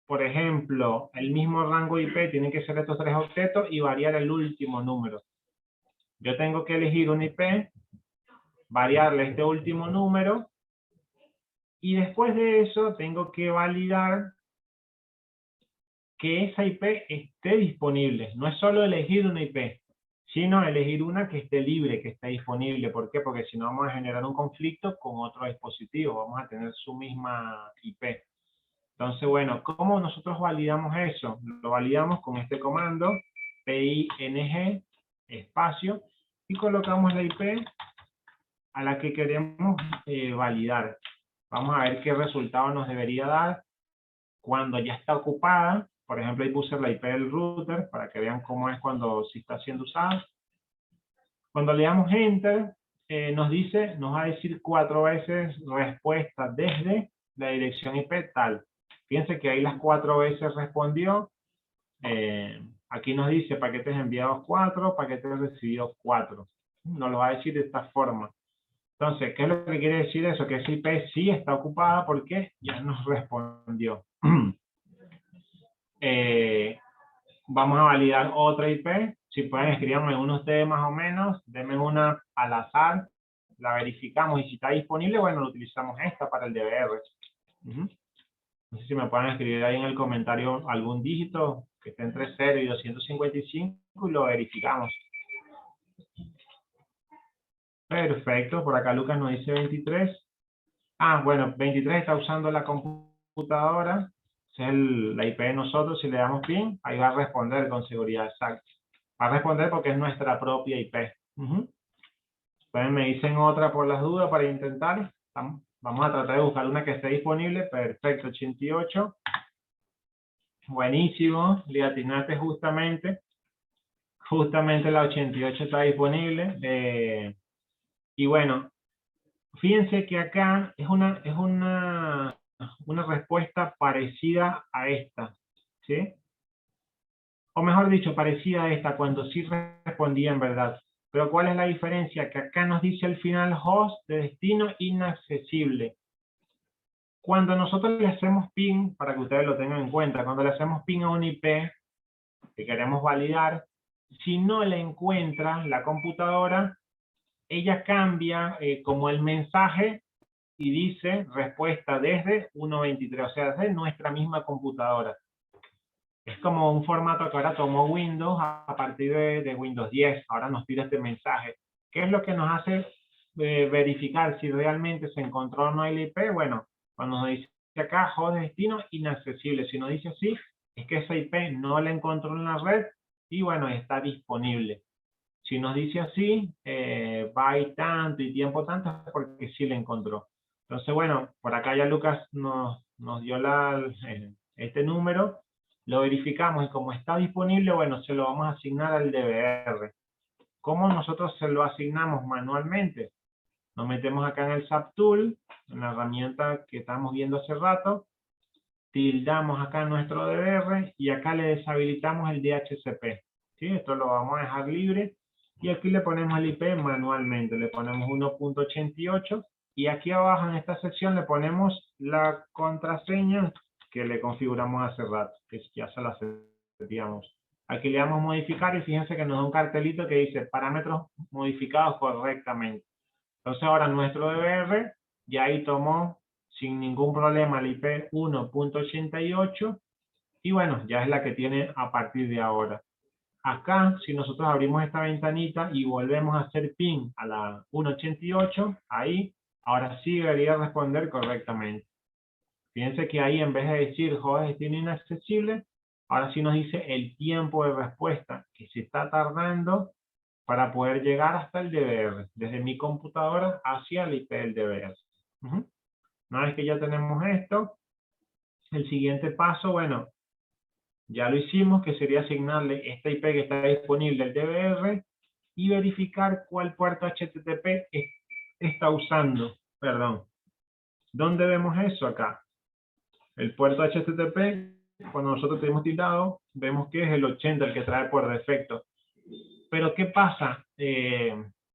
por ejemplo, el mismo rango IP tienen que ser estos tres octetos y variar el último número. Yo tengo que elegir una IP, variarle este último número, y después de eso tengo que validar que esa IP esté disponible. No es solo elegir una IP, sino elegir una que esté libre, que esté disponible. ¿Por qué? Porque si no vamos a generar un conflicto con otro dispositivo, vamos a tener su misma IP. Entonces, bueno, ¿cómo nosotros validamos eso? Lo validamos con este comando, ping espacio, y colocamos la IP a la que queremos validar. Vamos a ver qué resultado nos debería dar cuando ya está ocupada. Por ejemplo, ahí puse la IP del router para que vean cómo es cuando sí está siendo usada. Cuando le damos Enter, nos va a decir 4 veces respuesta desde la dirección IP tal. Fíjense que ahí las 4 veces respondió. Aquí nos dice paquetes enviados 4, paquetes recibidos 4. Nos lo va a decir de esta forma. Entonces, ¿qué es lo que quiere decir eso? Que esa IP sí está ocupada porque ya nos respondió. Vamos a validar otra IP. Si pueden, escribirme uno ustedes más o menos. Denme una al azar. La verificamos y si está disponible, bueno, lo utilizamos esta para el DVR. No sé si me pueden escribir ahí en el comentario algún dígito que esté entre 0 y 255 y lo verificamos. Perfecto. Por acá Lucas nos dice 23. Ah, bueno, 23 está usando la computadora. Esa es la IP de nosotros. Si le damos PIN, ahí va a responder con seguridad exacta. Va a responder porque es nuestra propia IP. Ustedes me dicen otra por las dudas para intentar. Vamos a tratar de buscar una que esté disponible. Perfecto, 88. Buenísimo, le atinaste justamente. Justamente la 88 está disponible. Y bueno, fíjense que acá es una respuesta parecida a esta, ¿sí? O mejor dicho, parecida a esta, cuando sí respondía en verdad. Pero ¿cuál es la diferencia? Que acá nos dice al final host de destino inaccesible. Cuando nosotros le hacemos ping, para que ustedes lo tengan en cuenta, cuando le hacemos ping a un IP que queremos validar, si no le encuentra la computadora, ella cambia como el mensaje y dice respuesta desde 1.23, o sea, desde nuestra misma computadora. Es como un formato que ahora tomó Windows a partir de Windows 10. Ahora nos tira este mensaje. ¿Qué es lo que nos hace verificar si realmente se encontró o no el IP? Bueno, cuando nos dice acá host de destino inaccesible, si nos dice así, es que esa IP no la encontró en la red y bueno, está disponible. Si nos dice así, byte tanto y tiempo tanto, es porque sí la encontró. Entonces, bueno, por acá ya Lucas nos dio este número, lo verificamos y como está disponible, bueno, se lo vamos a asignar al DVR. ¿Cómo nosotros se lo asignamos manualmente? Nos metemos acá en el subtool, en la herramienta que estamos viendo hace rato, tildamos acá nuestro DVR y acá le deshabilitamos el DHCP. ¿Sí? Esto lo vamos a dejar libre. Y aquí le ponemos el IP manualmente, le ponemos 1.88 y aquí abajo en esta sección le ponemos la contraseña que le configuramos hace rato, que ya se la seteamos. Aquí le damos modificar y fíjense que nos da un cartelito que dice parámetros modificados correctamente. Entonces ahora nuestro DVR ya ahí tomó sin ningún problema el IP 1.88 y bueno, ya es la que tiene a partir de ahora. Acá, si nosotros abrimos esta ventanita y volvemos a hacer ping a la 1.88, ahí, ahora sí debería responder correctamente. Fíjense que ahí en vez de decir host de destino inaccesible, ahora sí nos dice el tiempo de respuesta que se está tardando para poder llegar hasta el DVR, desde mi computadora hacia el IP del DVR. Una vez que ya tenemos esto, el siguiente paso, bueno, ya lo hicimos, que sería asignarle esta IP que está disponible al DVR y verificar cuál puerto HTTP está usando. Perdón. ¿Dónde vemos eso? Acá. El puerto HTTP, cuando nosotros tenemos tildado, vemos que es el 80 el que trae por defecto. Pero ¿qué pasa?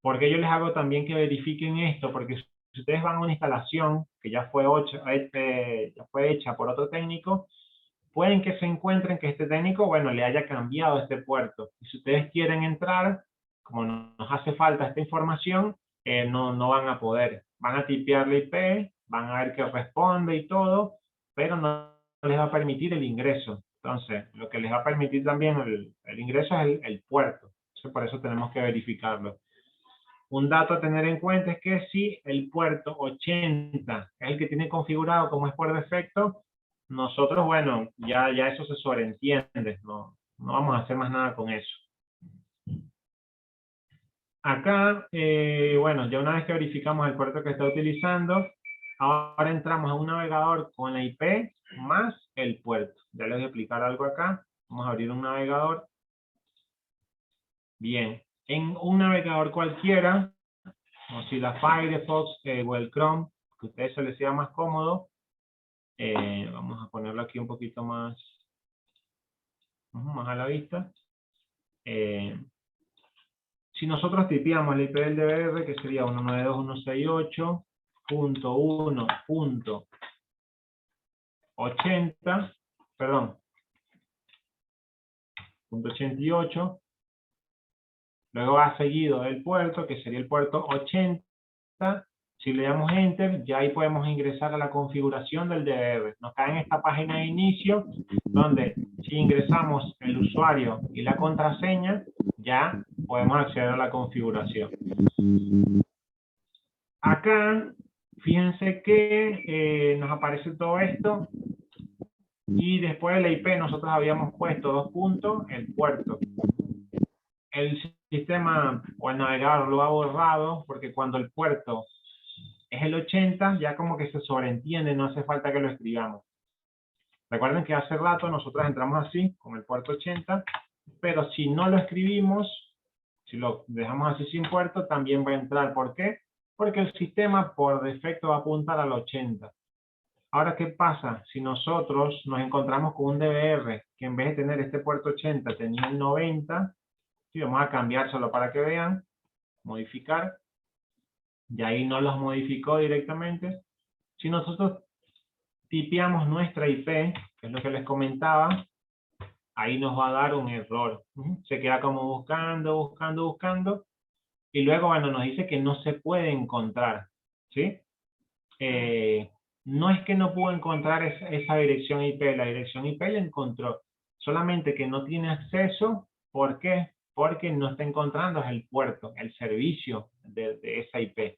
Porque yo les hago también que verifiquen esto, porque si ustedes van a una instalación que ya fue hecha por otro técnico, pueden que se encuentren que este técnico, bueno, le haya cambiado este puerto. Y si ustedes quieren entrar, como nos hace falta esta información, no van a poder. Van a tipear la IP, van a ver que responde y todo, pero no les va a permitir el ingreso. Entonces, lo que les va a permitir también el ingreso es el puerto. Entonces, por eso tenemos que verificarlo. Un dato a tener en cuenta es que si el puerto 80 es el que tiene configurado como es por defecto, nosotros, bueno, ya eso se sobreentiende, no vamos a hacer más nada con eso. Acá, bueno, ya una vez que verificamos el puerto que está utilizando, ahora entramos a un navegador con la IP más el puerto. Ya les voy a explicar algo acá. Vamos a abrir un navegador. Bien, en un navegador cualquiera, como si la Firefox o el Chrome, que a ustedes se les sea más cómodo, vamos a ponerlo aquí un poquito más a la vista. Si nosotros tipeamos el IP del DVR, que sería 192.168.80, perdón, .88, luego va seguido del puerto, que sería el puerto 80. Si le damos Enter, ya ahí podemos ingresar a la configuración del DVR. Nos cae en esta página de inicio, donde si ingresamos el usuario y la contraseña, ya podemos acceder a la configuración. Acá, fíjense que nos aparece todo esto, y después de la IP nosotros habíamos puesto 2 puntos, el puerto. El sistema o el navegador lo ha borrado, porque cuando el puerto es el 80, ya como que se sobreentiende, no hace falta que lo escribamos. Recuerden que hace rato nosotros entramos así, con el puerto 80, pero si no lo escribimos, si lo dejamos así sin puerto, también va a entrar. ¿Por qué? Porque el sistema por defecto va a apuntar al 80. Ahora, ¿qué pasa? Si nosotros nos encontramos con un DVR que en vez de tener este puerto 80 tenía el 90, sí, vamos a cambiárselo para que vean, modificar, y ahí no los modificó directamente. Si nosotros tipeamos nuestra IP, que es lo que les comentaba, ahí nos va a dar un error. Se queda como buscando, y luego, bueno, nos dice que no se puede encontrar, ¿sí? No es que no pudo encontrar esa dirección IP, la dirección IP la encontró, solamente que no tiene acceso. ¿Por qué? Porque no está encontrando el puerto, el servicio de esa IP.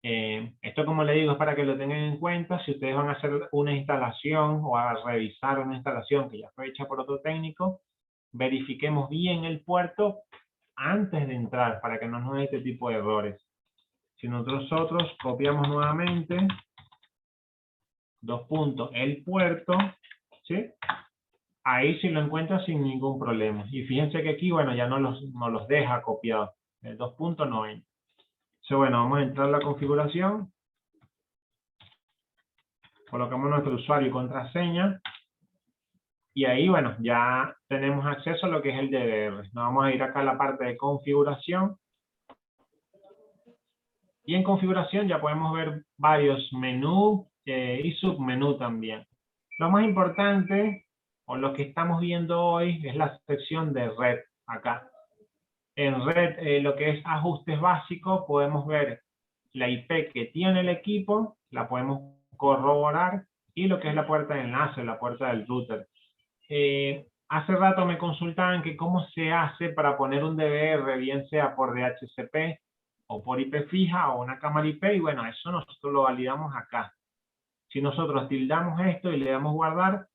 Esto, como le digo, es para que lo tengan en cuenta. Si ustedes van a hacer una instalación o a revisar una instalación que ya fue hecha por otro técnico, verifiquemos bien el puerto antes de entrar para que no nos dé este tipo de errores. Si nosotros copiamos nuevamente, dos puntos, el puerto, ¿sí? Ahí sí lo encuentra sin ningún problema. Y fíjense que aquí, bueno, ya no los deja copiados. El 2.90. Bueno, vamos a entrar a la configuración. Colocamos nuestro usuario y contraseña. Y ahí, bueno, ya tenemos acceso a lo que es el DVR. Nos vamos a ir acá a la parte de configuración. Y en configuración ya podemos ver varios menús y submenú también. Lo más importante, o lo que estamos viendo hoy, es la sección de red acá. En red, lo que es ajustes básicos, podemos ver la IP que tiene el equipo, la podemos corroborar, y lo que es la puerta de enlace, la puerta del router. Hace rato me consultaban que cómo se hace para poner un DVR, bien sea por DHCP o por IP fija o una cámara IP, y bueno, eso nosotros lo validamos acá. Si nosotros tildamos esto y le damos guardar,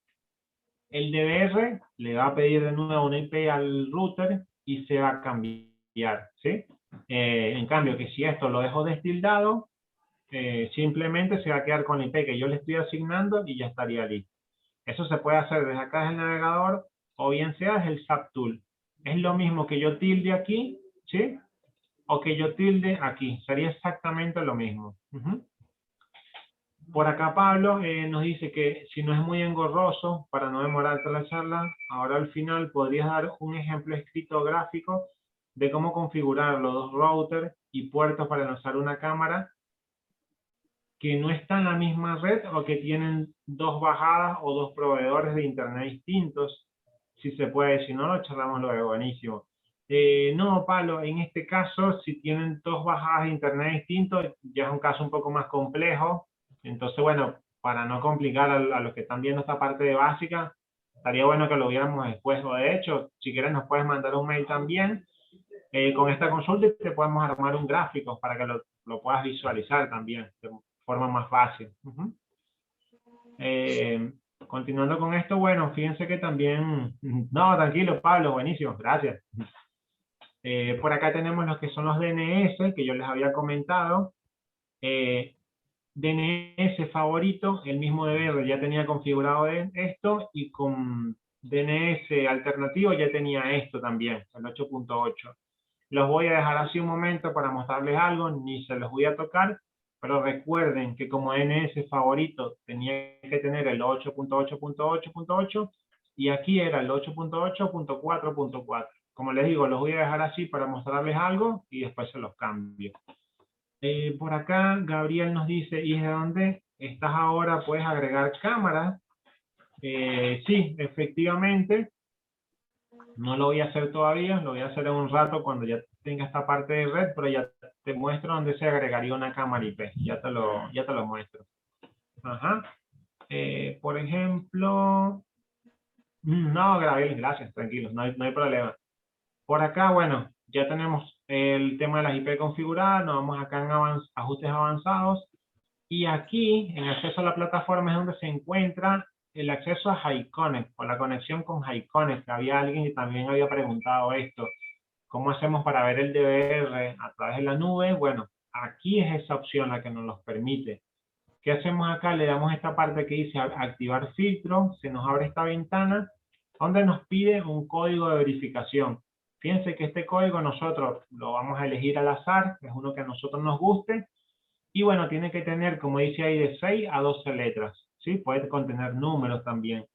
el DVR le va a pedir de nuevo una IP al router y se va a cambiar, ¿sí? En cambio, que si esto lo dejo destildado, simplemente se va a quedar con la IP que yo le estoy asignando y ya estaría listo. Eso se puede hacer desde acá del navegador, o bien sea desde el SAP Tool. Es lo mismo que yo tilde aquí, ¿sí? O que yo tilde aquí. Sería exactamente lo mismo. Por acá Pablo nos dice que si no es muy engorroso, para no demorarte la charla, ahora al final podrías dar un ejemplo escrito gráfico de cómo configurar los dos routers y puertos para lanzar una cámara que no está en la misma red o que tienen dos bajadas o dos proveedores de internet distintos. Si se puede, si no, lo charlamos luego. Buenísimo. No, Pablo, en este caso, si tienen dos bajadas de internet distintos, ya es un caso un poco más complejo. Entonces, bueno, para no complicar a los que están viendo esta parte de básica, estaría bueno que lo viéramos después. O de hecho, si quieres nos puedes mandar un mail también con esta consulta, y te podemos armar un gráfico para que lo puedas visualizar también de forma más fácil. Continuando con esto, bueno, fíjense que también... No, tranquilo, Pablo, buenísimo, gracias. Por acá tenemos los que son los DNS, que yo les había comentado. DNS favorito, el mismo DVR ya tenía configurado esto, y con DNS alternativo ya tenía esto también, el 8.8. Los voy a dejar así un momento para mostrarles algo, ni se los voy a tocar, pero recuerden que como DNS favorito tenía que tener el 8.8.8.8, y aquí era el 8.8.4.4. Como les digo, los voy a dejar así para mostrarles algo y después se los cambio. Por acá Gabriel nos dice, ¿y de dónde estás ahora? ¿Puedes agregar cámaras? Sí, efectivamente. No lo voy a hacer todavía, lo voy a hacer en un rato cuando ya tenga esta parte de red, pero ya te muestro dónde se agregaría una cámara IP. Ya te lo muestro. Ajá. Por ejemplo... No, Gabriel, gracias, tranquilos, no hay problema. Por acá, bueno, ya tenemos el tema de las IP configuradas, nos vamos acá en ajustes avanzados, y aquí, en acceso a la plataforma, es donde se encuentra el acceso a HiConnect, o la conexión con HiConnect. Había alguien que también había preguntado esto. ¿Cómo hacemos para ver el DVR a través de la nube? Bueno, aquí es esa opción la que nos los permite. ¿Qué hacemos acá? Le damos esta parte que dice activar filtro, se nos abre esta ventana donde nos pide un código de verificación. Fíjense que este código nosotros lo vamos a elegir al azar, es uno que a nosotros nos guste, y bueno, tiene que tener, como dice ahí, de 6 a 12 letras, ¿sí? Puede contener números también.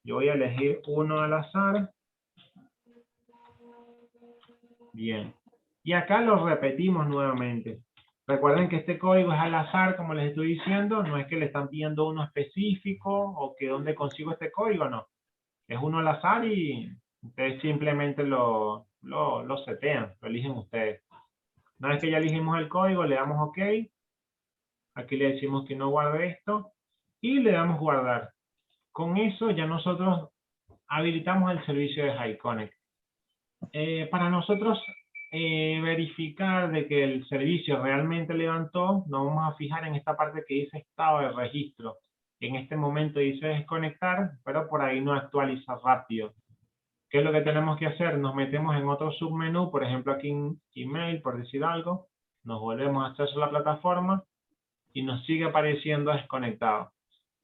Yo voy a elegir uno al azar. Bien. Y acá lo repetimos nuevamente. Recuerden que este código es al azar, como les estoy diciendo, no es que le están pidiendo uno específico o que dónde consigo este código, no. Es uno al azar y ustedes simplemente lo setean, lo eligen ustedes. Una vez que ya elegimos el código, le damos OK. Aquí le decimos que no guarde esto y le damos guardar. Con eso ya nosotros habilitamos el servicio de HyConnect. Para nosotros verificar de que el servicio realmente levantó, nos vamos a fijar en esta parte que dice estado de registro. En este momento dice desconectar, pero por ahí no actualiza rápido. ¿Qué es lo que tenemos que hacer? Nos metemos en otro submenú, por ejemplo aquí en email, por decir algo, nos volvemos a acceso a la plataforma y nos sigue apareciendo desconectado.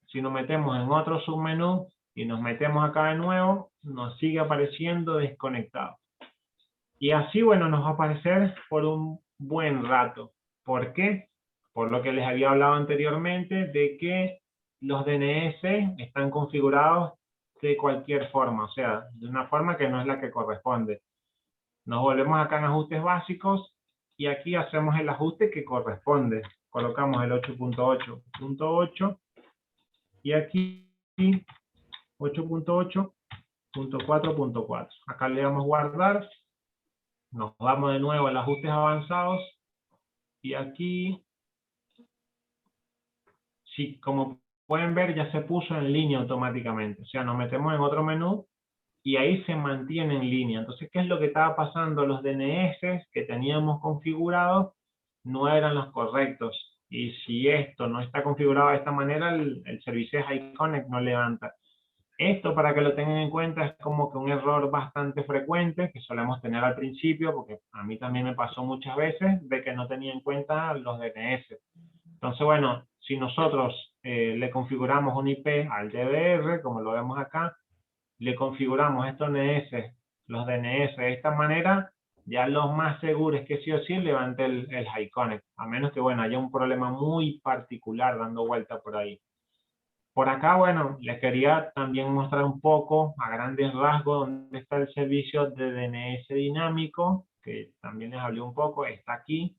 Si nos metemos en otro submenú y nos metemos acá de nuevo, nos sigue apareciendo desconectado. Y así, bueno, nos va a aparecer por un buen rato. ¿Por qué? Por lo que les había hablado anteriormente, de que los DNS están configurados de cualquier forma, o sea, de una forma que no es la que corresponde. Nos volvemos acá en ajustes básicos y aquí hacemos el ajuste que corresponde. Colocamos el 8.8.8 y aquí 8.8.4.4. Acá le damos guardar. Nos vamos de nuevo a ajustes avanzados y aquí, sí, como pueden ver, ya se puso en línea automáticamente. O sea, nos metemos en otro menú y ahí se mantiene en línea. Entonces, ¿qué es lo que estaba pasando? Los DNS que teníamos configurados no eran los correctos. Y si esto no está configurado de esta manera, el servicio de HyConnect no levanta. Esto, para que lo tengan en cuenta, es como que un error bastante frecuente que solemos tener al principio, porque a mí también me pasó muchas veces de que no tenía en cuenta los DNS. Entonces, bueno, si nosotros le configuramos un IP al DVR, como lo vemos acá, le configuramos estos DNS, los DNS de esta manera, ya lo más seguro es que sí o sí levante el HyConnect, a menos que, bueno, haya un problema muy particular dando vuelta por ahí. Por acá, bueno, les quería también mostrar un poco, a grandes rasgos, dónde está el servicio de DNS dinámico, que también les hablé un poco, está aquí.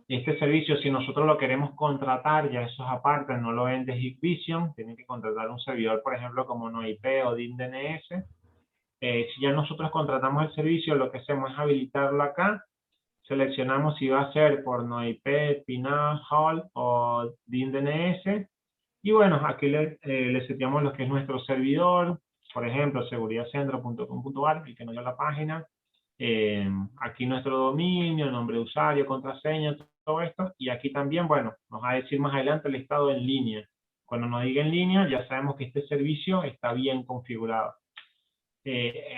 Este servicio, si nosotros lo queremos contratar, ya eso es aparte, no lo vende Hikvision, tienen que contratar un servidor, por ejemplo, como NoIP o DNS. Si ya nosotros contratamos el servicio, lo que hacemos es habilitarlo acá, seleccionamos si va a ser por NoIP, PNAS, Hall o DNS. Y bueno, aquí le seteamos lo que es nuestro servidor, por ejemplo, seguridadcentro.com.ar, el que nos dio la página. Aquí nuestro dominio, nombre de usuario, contraseña, todo esto. Y aquí también, bueno, nos va a decir más adelante el estado en línea. Cuando nos diga en línea, ya sabemos que este servicio está bien configurado.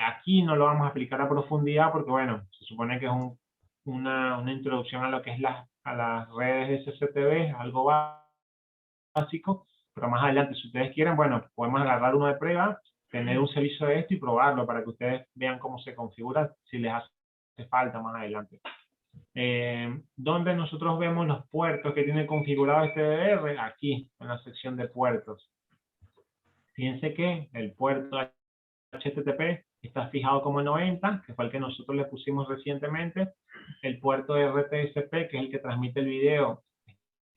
Aquí no lo vamos a aplicar a profundidad porque, bueno, se supone que es una introducción a lo que es a las redes de SCTV, algo básico. Pero más adelante, si ustedes quieren, bueno, podemos agarrar uno de prueba, tener un servicio de esto y probarlo para que ustedes vean cómo se configura, si les hace falta más adelante. Donde nosotros vemos los puertos que tiene configurado este DVR, aquí, en la sección de puertos. Fíjense que el puerto HTTP está fijado como 90, que fue el que nosotros le pusimos recientemente. El puerto de RTSP, que es el que transmite el video,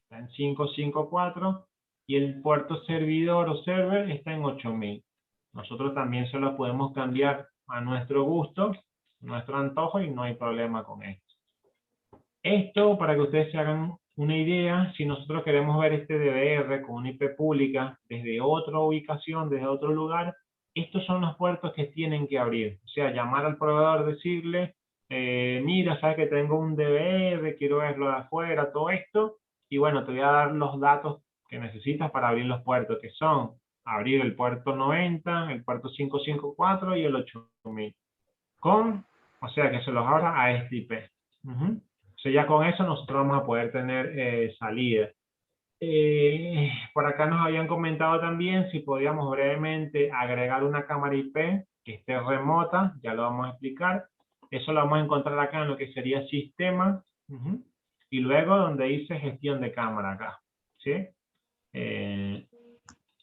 está en 554. Y el puerto servidor o server está en 8000. Nosotros también se lo podemos cambiar a nuestro gusto, nuestro antojo, y no hay problema con esto. Esto, para que ustedes se hagan una idea, si nosotros queremos ver este DVR con una IP pública desde otra ubicación, desde otro lugar, estos son los puertos que tienen que abrir. O sea, llamar al proveedor, decirle, mira, sabes que tengo un DVR, quiero verlo de afuera, todo esto, y bueno, te voy a dar los datos que necesitas para abrir los puertos, que son abrir el puerto 90, el puerto 554 y el 8000. Con O sea que se los abra a este IP. Ujú. O sea, ya con eso nosotros vamos a poder tener salida. Por acá nos habían comentado también si podíamos brevemente agregar una cámara IP que esté remota, ya lo vamos a explicar. Eso lo vamos a encontrar acá en lo que sería sistema, y luego donde dice gestión de cámara acá, ¿sí?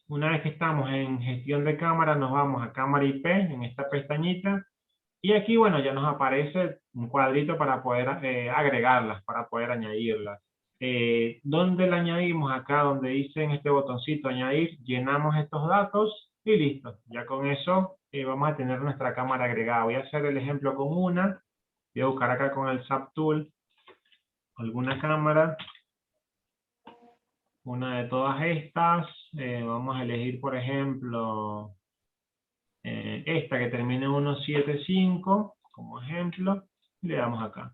Una vez que estamos en gestión de cámara, nos vamos a cámara IP en esta pestañita, y aquí, bueno, ya nos aparece un cuadrito para poder agregarlas, para poder añadirlas. ¿Dónde la añadimos? Acá donde dice en este botoncito añadir, llenamos estos datos y listo. Ya con eso vamos a tener nuestra cámara agregada. Voy a hacer el ejemplo con una. Voy a buscar acá con el Subtool alguna cámara. Una de todas estas. Vamos a elegir, por ejemplo, esta que termina en 175 como ejemplo. Y le damos acá.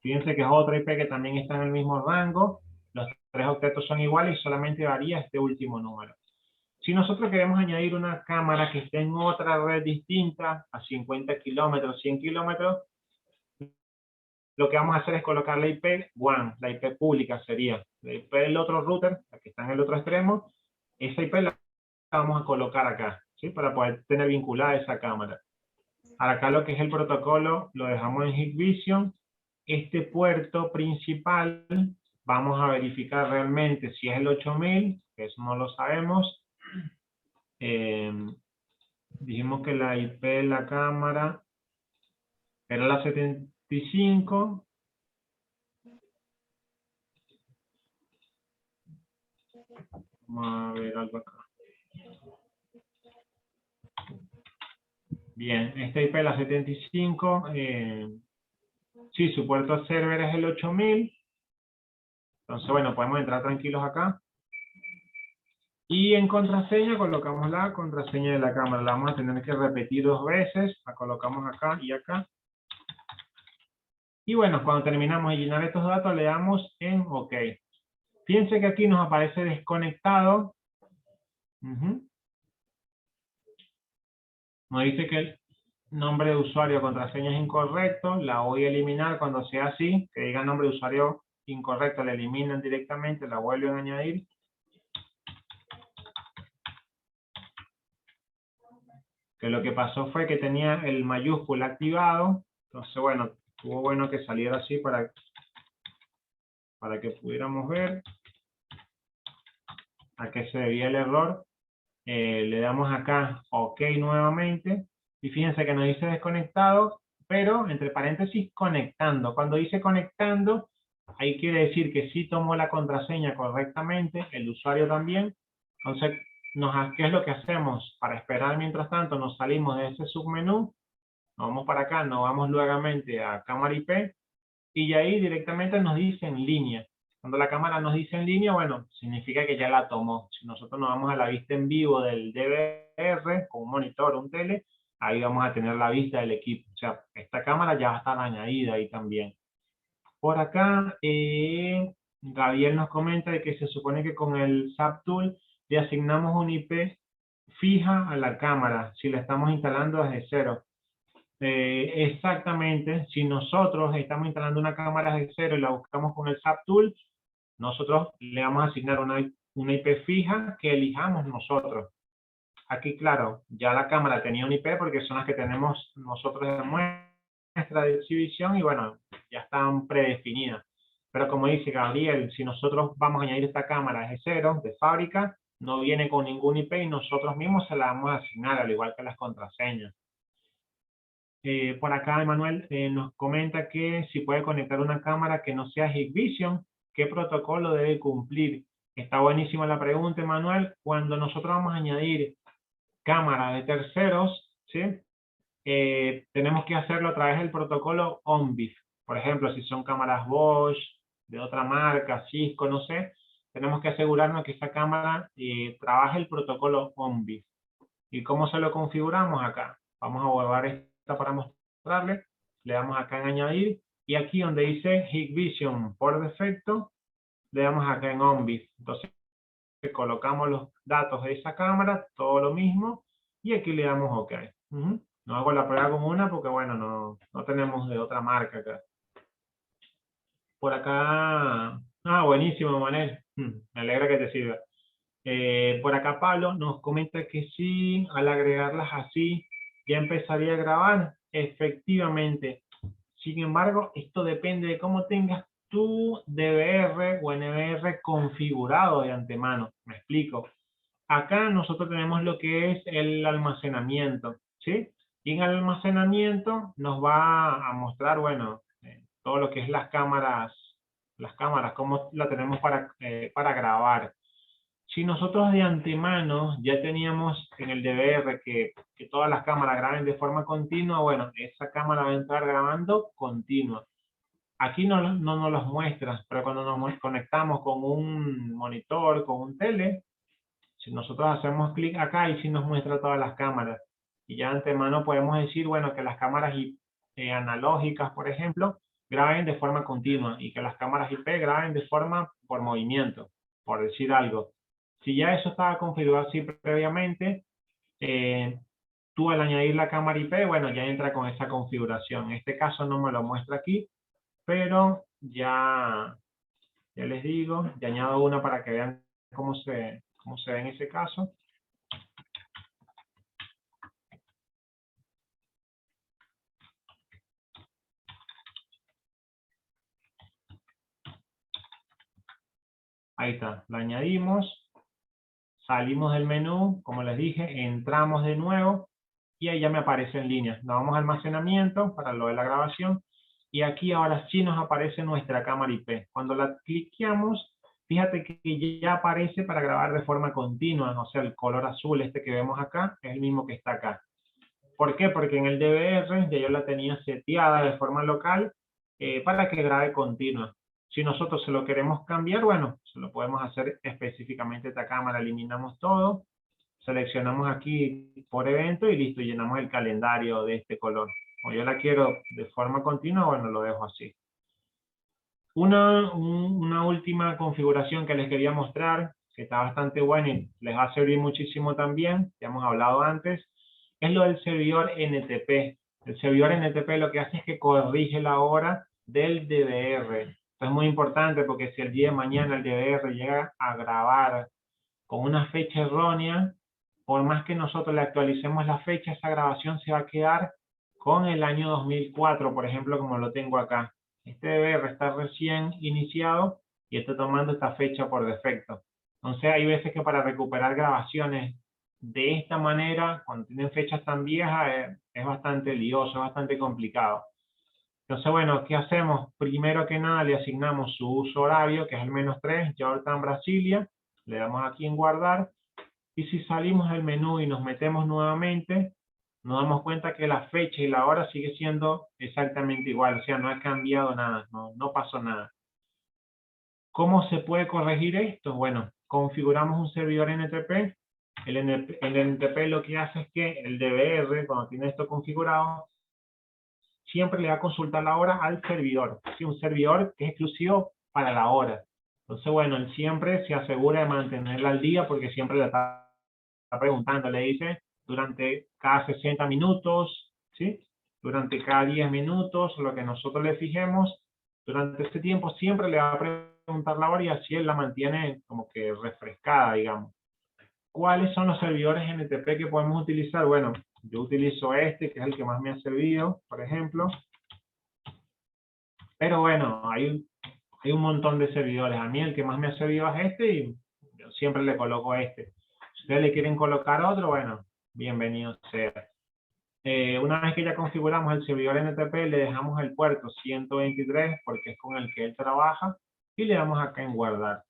Fíjense que es otra IP que también está en el mismo rango. Los 3 octetos son iguales y solamente varía este último número. Si nosotros queremos añadir una cámara que esté en otra red distinta, a 50 kilómetros, 100 kilómetros, lo que vamos a hacer es colocar la IP WAN, la IP pública sería. La IP del otro router, la que está en el otro extremo, esa IP la vamos a colocar acá, ¿sí? Para poder tener vinculada esa cámara. Ahora acá lo que es el protocolo lo dejamos en Hikvision. Este puerto principal, vamos a verificar realmente si es el 8000, que eso no lo sabemos. Dijimos que la IP de la cámara era la 75. Vamos a ver algo acá. Bien, esta IP es la 75. Sí, su puerto server es el 8000. Entonces, bueno, podemos entrar tranquilos acá. Y en contraseña colocamos la contraseña de la cámara. La vamos a tener que repetir 2 veces. La colocamos acá y acá. Y bueno, cuando terminamos de llenar estos datos, le damos en OK. Fíjense que aquí nos aparece desconectado. Nos dice que el nombre de usuario o contraseña es incorrecto. La voy a eliminar cuando sea así. Que diga nombre de usuario incorrecto, la eliminan directamente, la vuelven a añadir. Que lo que pasó fue que tenía el mayúscula activado. Entonces, bueno, estuvo bueno que saliera así para que pudiéramos ver a qué se debía el error. Le damos acá OK nuevamente. Y fíjense que nos dice desconectado, pero entre paréntesis conectando. Cuando dice conectando, ahí quiere decir que sí tomó la contraseña correctamente, el usuario también. Entonces, ¿qué es lo que hacemos? Para esperar mientras tanto, nos salimos de ese submenú, nos vamos para acá, nos vamos nuevamente a cámara IP, y ahí directamente nos dice en línea. Cuando la cámara nos dice en línea, bueno, significa que ya la tomó. Si nosotros nos vamos a la vista en vivo del DVR, con un monitor o un tele, ahí vamos a tener la vista del equipo. O sea, esta cámara ya va a estar añadida ahí también. Por acá, Gabriel nos comenta de que se supone que con el Subtool le asignamos un IP fija a la cámara, si la estamos instalando desde cero. Exactamente, si nosotros estamos instalando una cámara desde cero y la buscamos con el Subtool, nosotros le vamos a asignar una IP fija que elijamos nosotros. Aquí, claro, ya la cámara tenía un IP porque son las que tenemos nosotros en muestra de exhibición y bueno, ya están predefinidas. Pero como dice Gabriel, si nosotros vamos a añadir esta cámara desde cero, de fábrica, no viene con ningún IP y nosotros mismos se la vamos a asignar, al igual que las contraseñas. Por acá Emanuel nos comenta que si puede conectar una cámara que no sea Hikvision, ¿qué protocolo debe cumplir? Está buenísima la pregunta, Emanuel. Cuando nosotros vamos a añadir cámaras de terceros, ¿sí? Tenemos que hacerlo a través del protocolo ONBIF. Por ejemplo, si son cámaras Bosch, de otra marca, Cisco, no sé, tenemos que asegurarnos que esa cámara trabaje el protocolo ONBIF. ¿Y cómo se lo configuramos acá? Vamos a borrar esta para mostrarle. Le damos acá en añadir. Y aquí donde dice Hikvision por defecto, le damos acá en ONBIF. Entonces, colocamos los datos de esa cámara, todo lo mismo. Y aquí le damos OK. Nos No hago la prueba con una porque, bueno, no tenemos de otra marca acá. Por acá, buenísimo, Manel. Me alegra que te sirva. Por acá Pablo nos comenta que sí, al agregarlas así, ya empezaría a grabar. Efectivamente. Sin embargo, esto depende de cómo tengas tu DVR o NVR configurado de antemano. Me explico. Acá nosotros tenemos lo que es el almacenamiento, ¿sí? Y en el almacenamiento nos va a mostrar, bueno, todo lo que es las cámaras, cómo la tenemos para grabar. Si nosotros de antemano ya teníamos en el DVR que todas las cámaras graben de forma continua, bueno, esa cámara va a entrar grabando continua. Aquí no nos los muestra, pero cuando nos conectamos con un monitor, con un tele, si nosotros hacemos clic acá y sí nos muestra todas las cámaras. Y ya de antemano podemos decir, bueno, que las cámaras analógicas, por ejemplo, graben de forma continua y que las cámaras IP graben de forma por movimiento, por decir algo. Si ya eso estaba configurado así previamente, tú al añadir la cámara IP, bueno, ya entra con esa configuración. En este caso no me lo muestra aquí, pero ya les digo, ya añado una para que vean cómo se ve en ese caso. Ahí está, lo añadimos, salimos del menú, como les dije, entramos de nuevo y ahí ya me aparece en línea. Nos vamos a almacenamiento para lo de la grabación y aquí ahora sí nos aparece nuestra cámara IP. Cuando la cliqueamos, fíjate que ya aparece para grabar de forma continua, o sea, el color azul este que vemos acá es el mismo que está acá. ¿Por qué? Porque en el DVR ya yo la tenía seteada de forma local para que grabe continua. Si nosotros se lo queremos cambiar, bueno, se lo podemos hacer específicamente esta cámara. Eliminamos todo, seleccionamos aquí por evento y listo, llenamos el calendario de este color. O yo la quiero de forma continua, bueno, lo dejo así. Una última configuración que les quería mostrar, que está bastante buena y les va a servir muchísimo también, ya hemos hablado antes, es lo del servidor NTP. El servidor NTP lo que hace es que corrige la hora del DVR. Esto es muy importante porque si el día de mañana el DVR llega a grabar con una fecha errónea, por más que nosotros le actualicemos la fecha, esa grabación se va a quedar con el año 2004, por ejemplo, como lo tengo acá. Este DVR está recién iniciado y está tomando esta fecha por defecto. Entonces hay veces que para recuperar grabaciones de esta manera, cuando tienen fechas tan viejas, es bastante lioso, es bastante complicado. Entonces, bueno, ¿qué hacemos? Primero que nada le asignamos su uso horario, que es el -3, Georgetown, Brasilia. Le damos aquí en guardar. Y si salimos del menú y nos metemos nuevamente, nos damos cuenta que la fecha y la hora sigue siendo exactamente igual. O sea, no ha cambiado nada, no pasó nada. ¿Cómo se puede corregir esto? Bueno, configuramos un servidor NTP. El NTP lo que hace es que el DVR, cuando tiene esto configurado, siempre le va a consultar la hora al servidor. ¿Sí? Un servidor que es exclusivo para la hora. Entonces, bueno, él siempre se asegura de mantenerla al día porque siempre le está preguntando, le dice, durante cada 60 minutos, ¿sí? Durante cada 10 minutos, lo que nosotros le fijemos, durante este tiempo siempre le va a preguntar la hora y así él la mantiene como que refrescada, digamos. ¿Cuáles son los servidores NTP que podemos utilizar? Bueno, yo utilizo este, que es el que más me ha servido, por ejemplo. Pero bueno, hay un montón de servidores. A mí el que más me ha servido es este y yo siempre le coloco este. Si ustedes le quieren colocar otro, bueno, bienvenido sea. Una vez que ya configuramos el servidor NTP, le dejamos el puerto 123 porque es con el que él trabaja y le damos acá en guardar.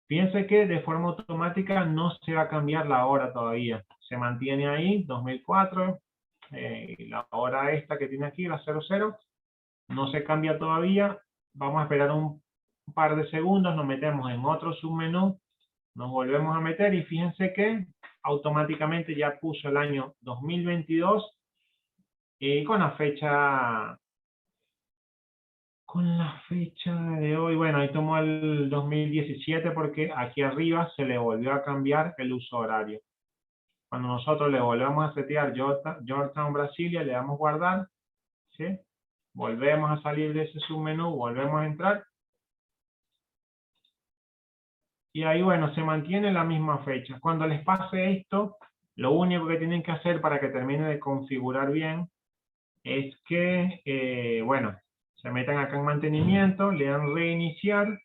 Fíjense que de forma automática no se va a cambiar la hora todavía. Se mantiene ahí, 2004, la hora esta que tiene aquí, la 00, no se cambia todavía. Vamos a esperar un par de segundos, nos metemos en otro submenú, nos volvemos a meter y fíjense que automáticamente ya puso el año 2022 y con la fecha de hoy, bueno, ahí tomó el 2017 porque aquí arriba se le volvió a cambiar el uso horario. Cuando nosotros le volvemos a setear Georgetown, Brasilia, le damos guardar, ¿sí? Volvemos a salir de ese submenú, volvemos a entrar. Y ahí, bueno, se mantiene la misma fecha. Cuando les pase esto, lo único que tienen que hacer para que termine de configurar bien es que, bueno, se metan acá en mantenimiento, le dan reiniciar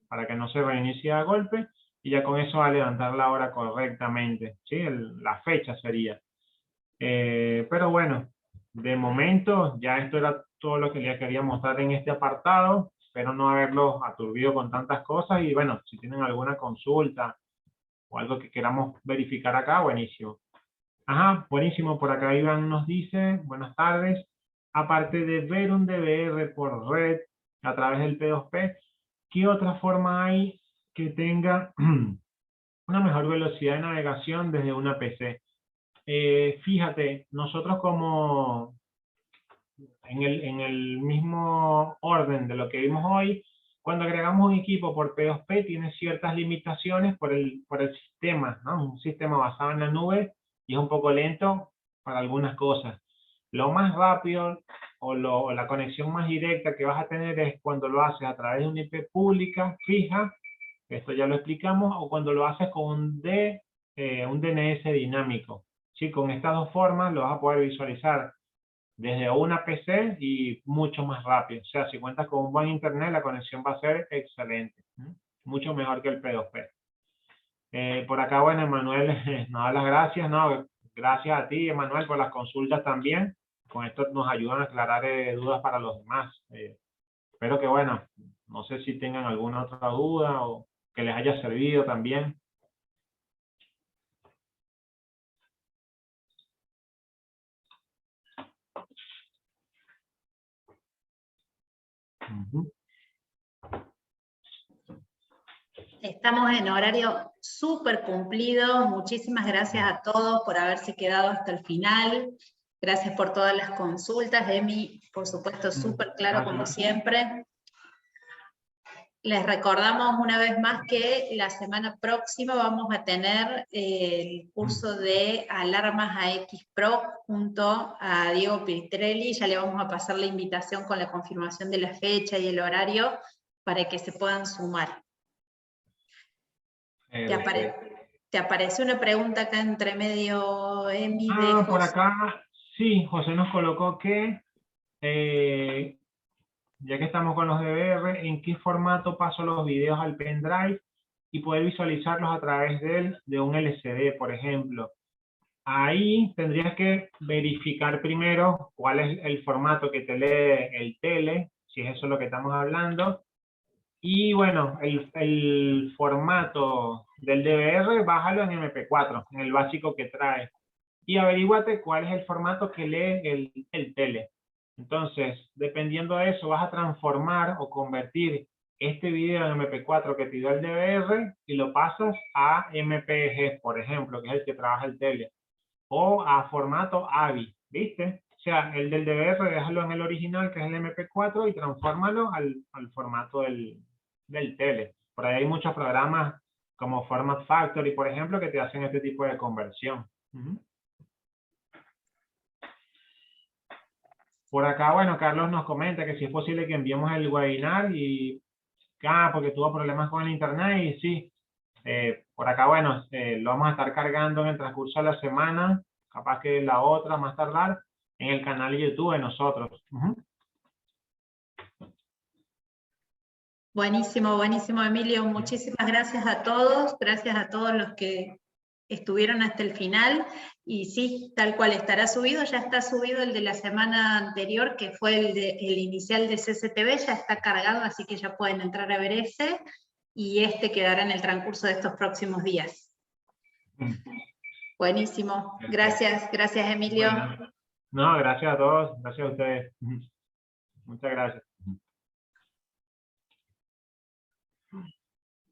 para que no se reinicie a golpe y ya con eso va a levantar la hora correctamente, ¿sí? La fecha sería. Pero bueno, de momento ya esto era todo lo que les quería mostrar en este apartado. Espero no haberlos aturdido con tantas cosas y bueno, si tienen alguna consulta o algo que queramos verificar acá, buenísimo. Ajá, buenísimo, por acá Iván nos dice, buenas tardes, aparte de ver un DVR por red a través del P2P, ¿qué otra forma hay que tenga una mejor velocidad de navegación desde una PC? Fíjate, nosotros como en el mismo orden de lo que vimos hoy, cuando agregamos un equipo por P2P tiene ciertas limitaciones por el sistema, ¿no? Un sistema basado en la nube y es un poco lento para algunas cosas. Lo más rápido o la conexión más directa que vas a tener es cuando lo haces a través de una IP pública fija, esto ya lo explicamos, o cuando lo haces con un DNS dinámico. Sí, con estas dos formas lo vas a poder visualizar desde una PC y mucho más rápido. O sea, si cuentas con un buen internet, la conexión va a ser excelente. Mucho mejor que el P2P. Por acá, bueno, Emanuel nos da las gracias, ¿no? Gracias a ti, Emanuel, por las consultas también. Con esto nos ayudan a aclarar dudas para los demás. Espero que, bueno, no sé si tengan alguna otra duda o que les haya servido también. Estamos en horario súper cumplido. Muchísimas gracias a todos por haberse quedado hasta el final. Gracias por todas las consultas. Emi, por supuesto, súper claro como siempre. Les recordamos una vez más que la semana próxima vamos a tener el curso de Alarmas AX Pro junto a Diego Pitrelli. Ya le vamos a pasar la invitación con la confirmación de la fecha y el horario para que se puedan sumar. ¿Te apareció una pregunta acá entre medio, Emi? Por acá, sí, José nos colocó que, ya que estamos con los DVR, ¿en qué formato paso los videos al pendrive y poder visualizarlos a través de un LCD, por ejemplo? Ahí tendrías que verificar primero cuál es el formato que te lee el tele, si es eso lo que estamos hablando. Y bueno, el formato del DVR, bájalo en MP4, en el básico que trae. Y averíguate cuál es el formato que lee el tele. Entonces, dependiendo de eso, vas a transformar o convertir este video en MP4 que te dio el DVR y lo pasas a MPG, por ejemplo, que es el que trabaja el tele. O a formato AVI, ¿viste? O sea, el del DVR déjalo en el original, que es el MP4, y transfórmalo al formato del tele. Por ahí hay muchos programas como Format Factory, por ejemplo, que te hacen este tipo de conversión. Por acá, bueno, Carlos nos comenta que si es posible que enviemos el webinar y porque tuvo problemas con el internet y sí. Por acá, bueno, lo vamos a estar cargando en el transcurso de la semana, capaz que la otra más tardar, en el canal de YouTube de nosotros. Buenísimo, buenísimo, Emilio. Muchísimas gracias a todos los que estuvieron hasta el final. Y sí, tal cual estará subido, ya está subido el de la semana anterior, que fue el inicial de CCTV, ya está cargado, así que ya pueden entrar a ver ese, y este quedará en el transcurso de estos próximos días. Buenísimo, gracias Emilio. Bueno. No, gracias a todos, gracias a ustedes. Muchas gracias.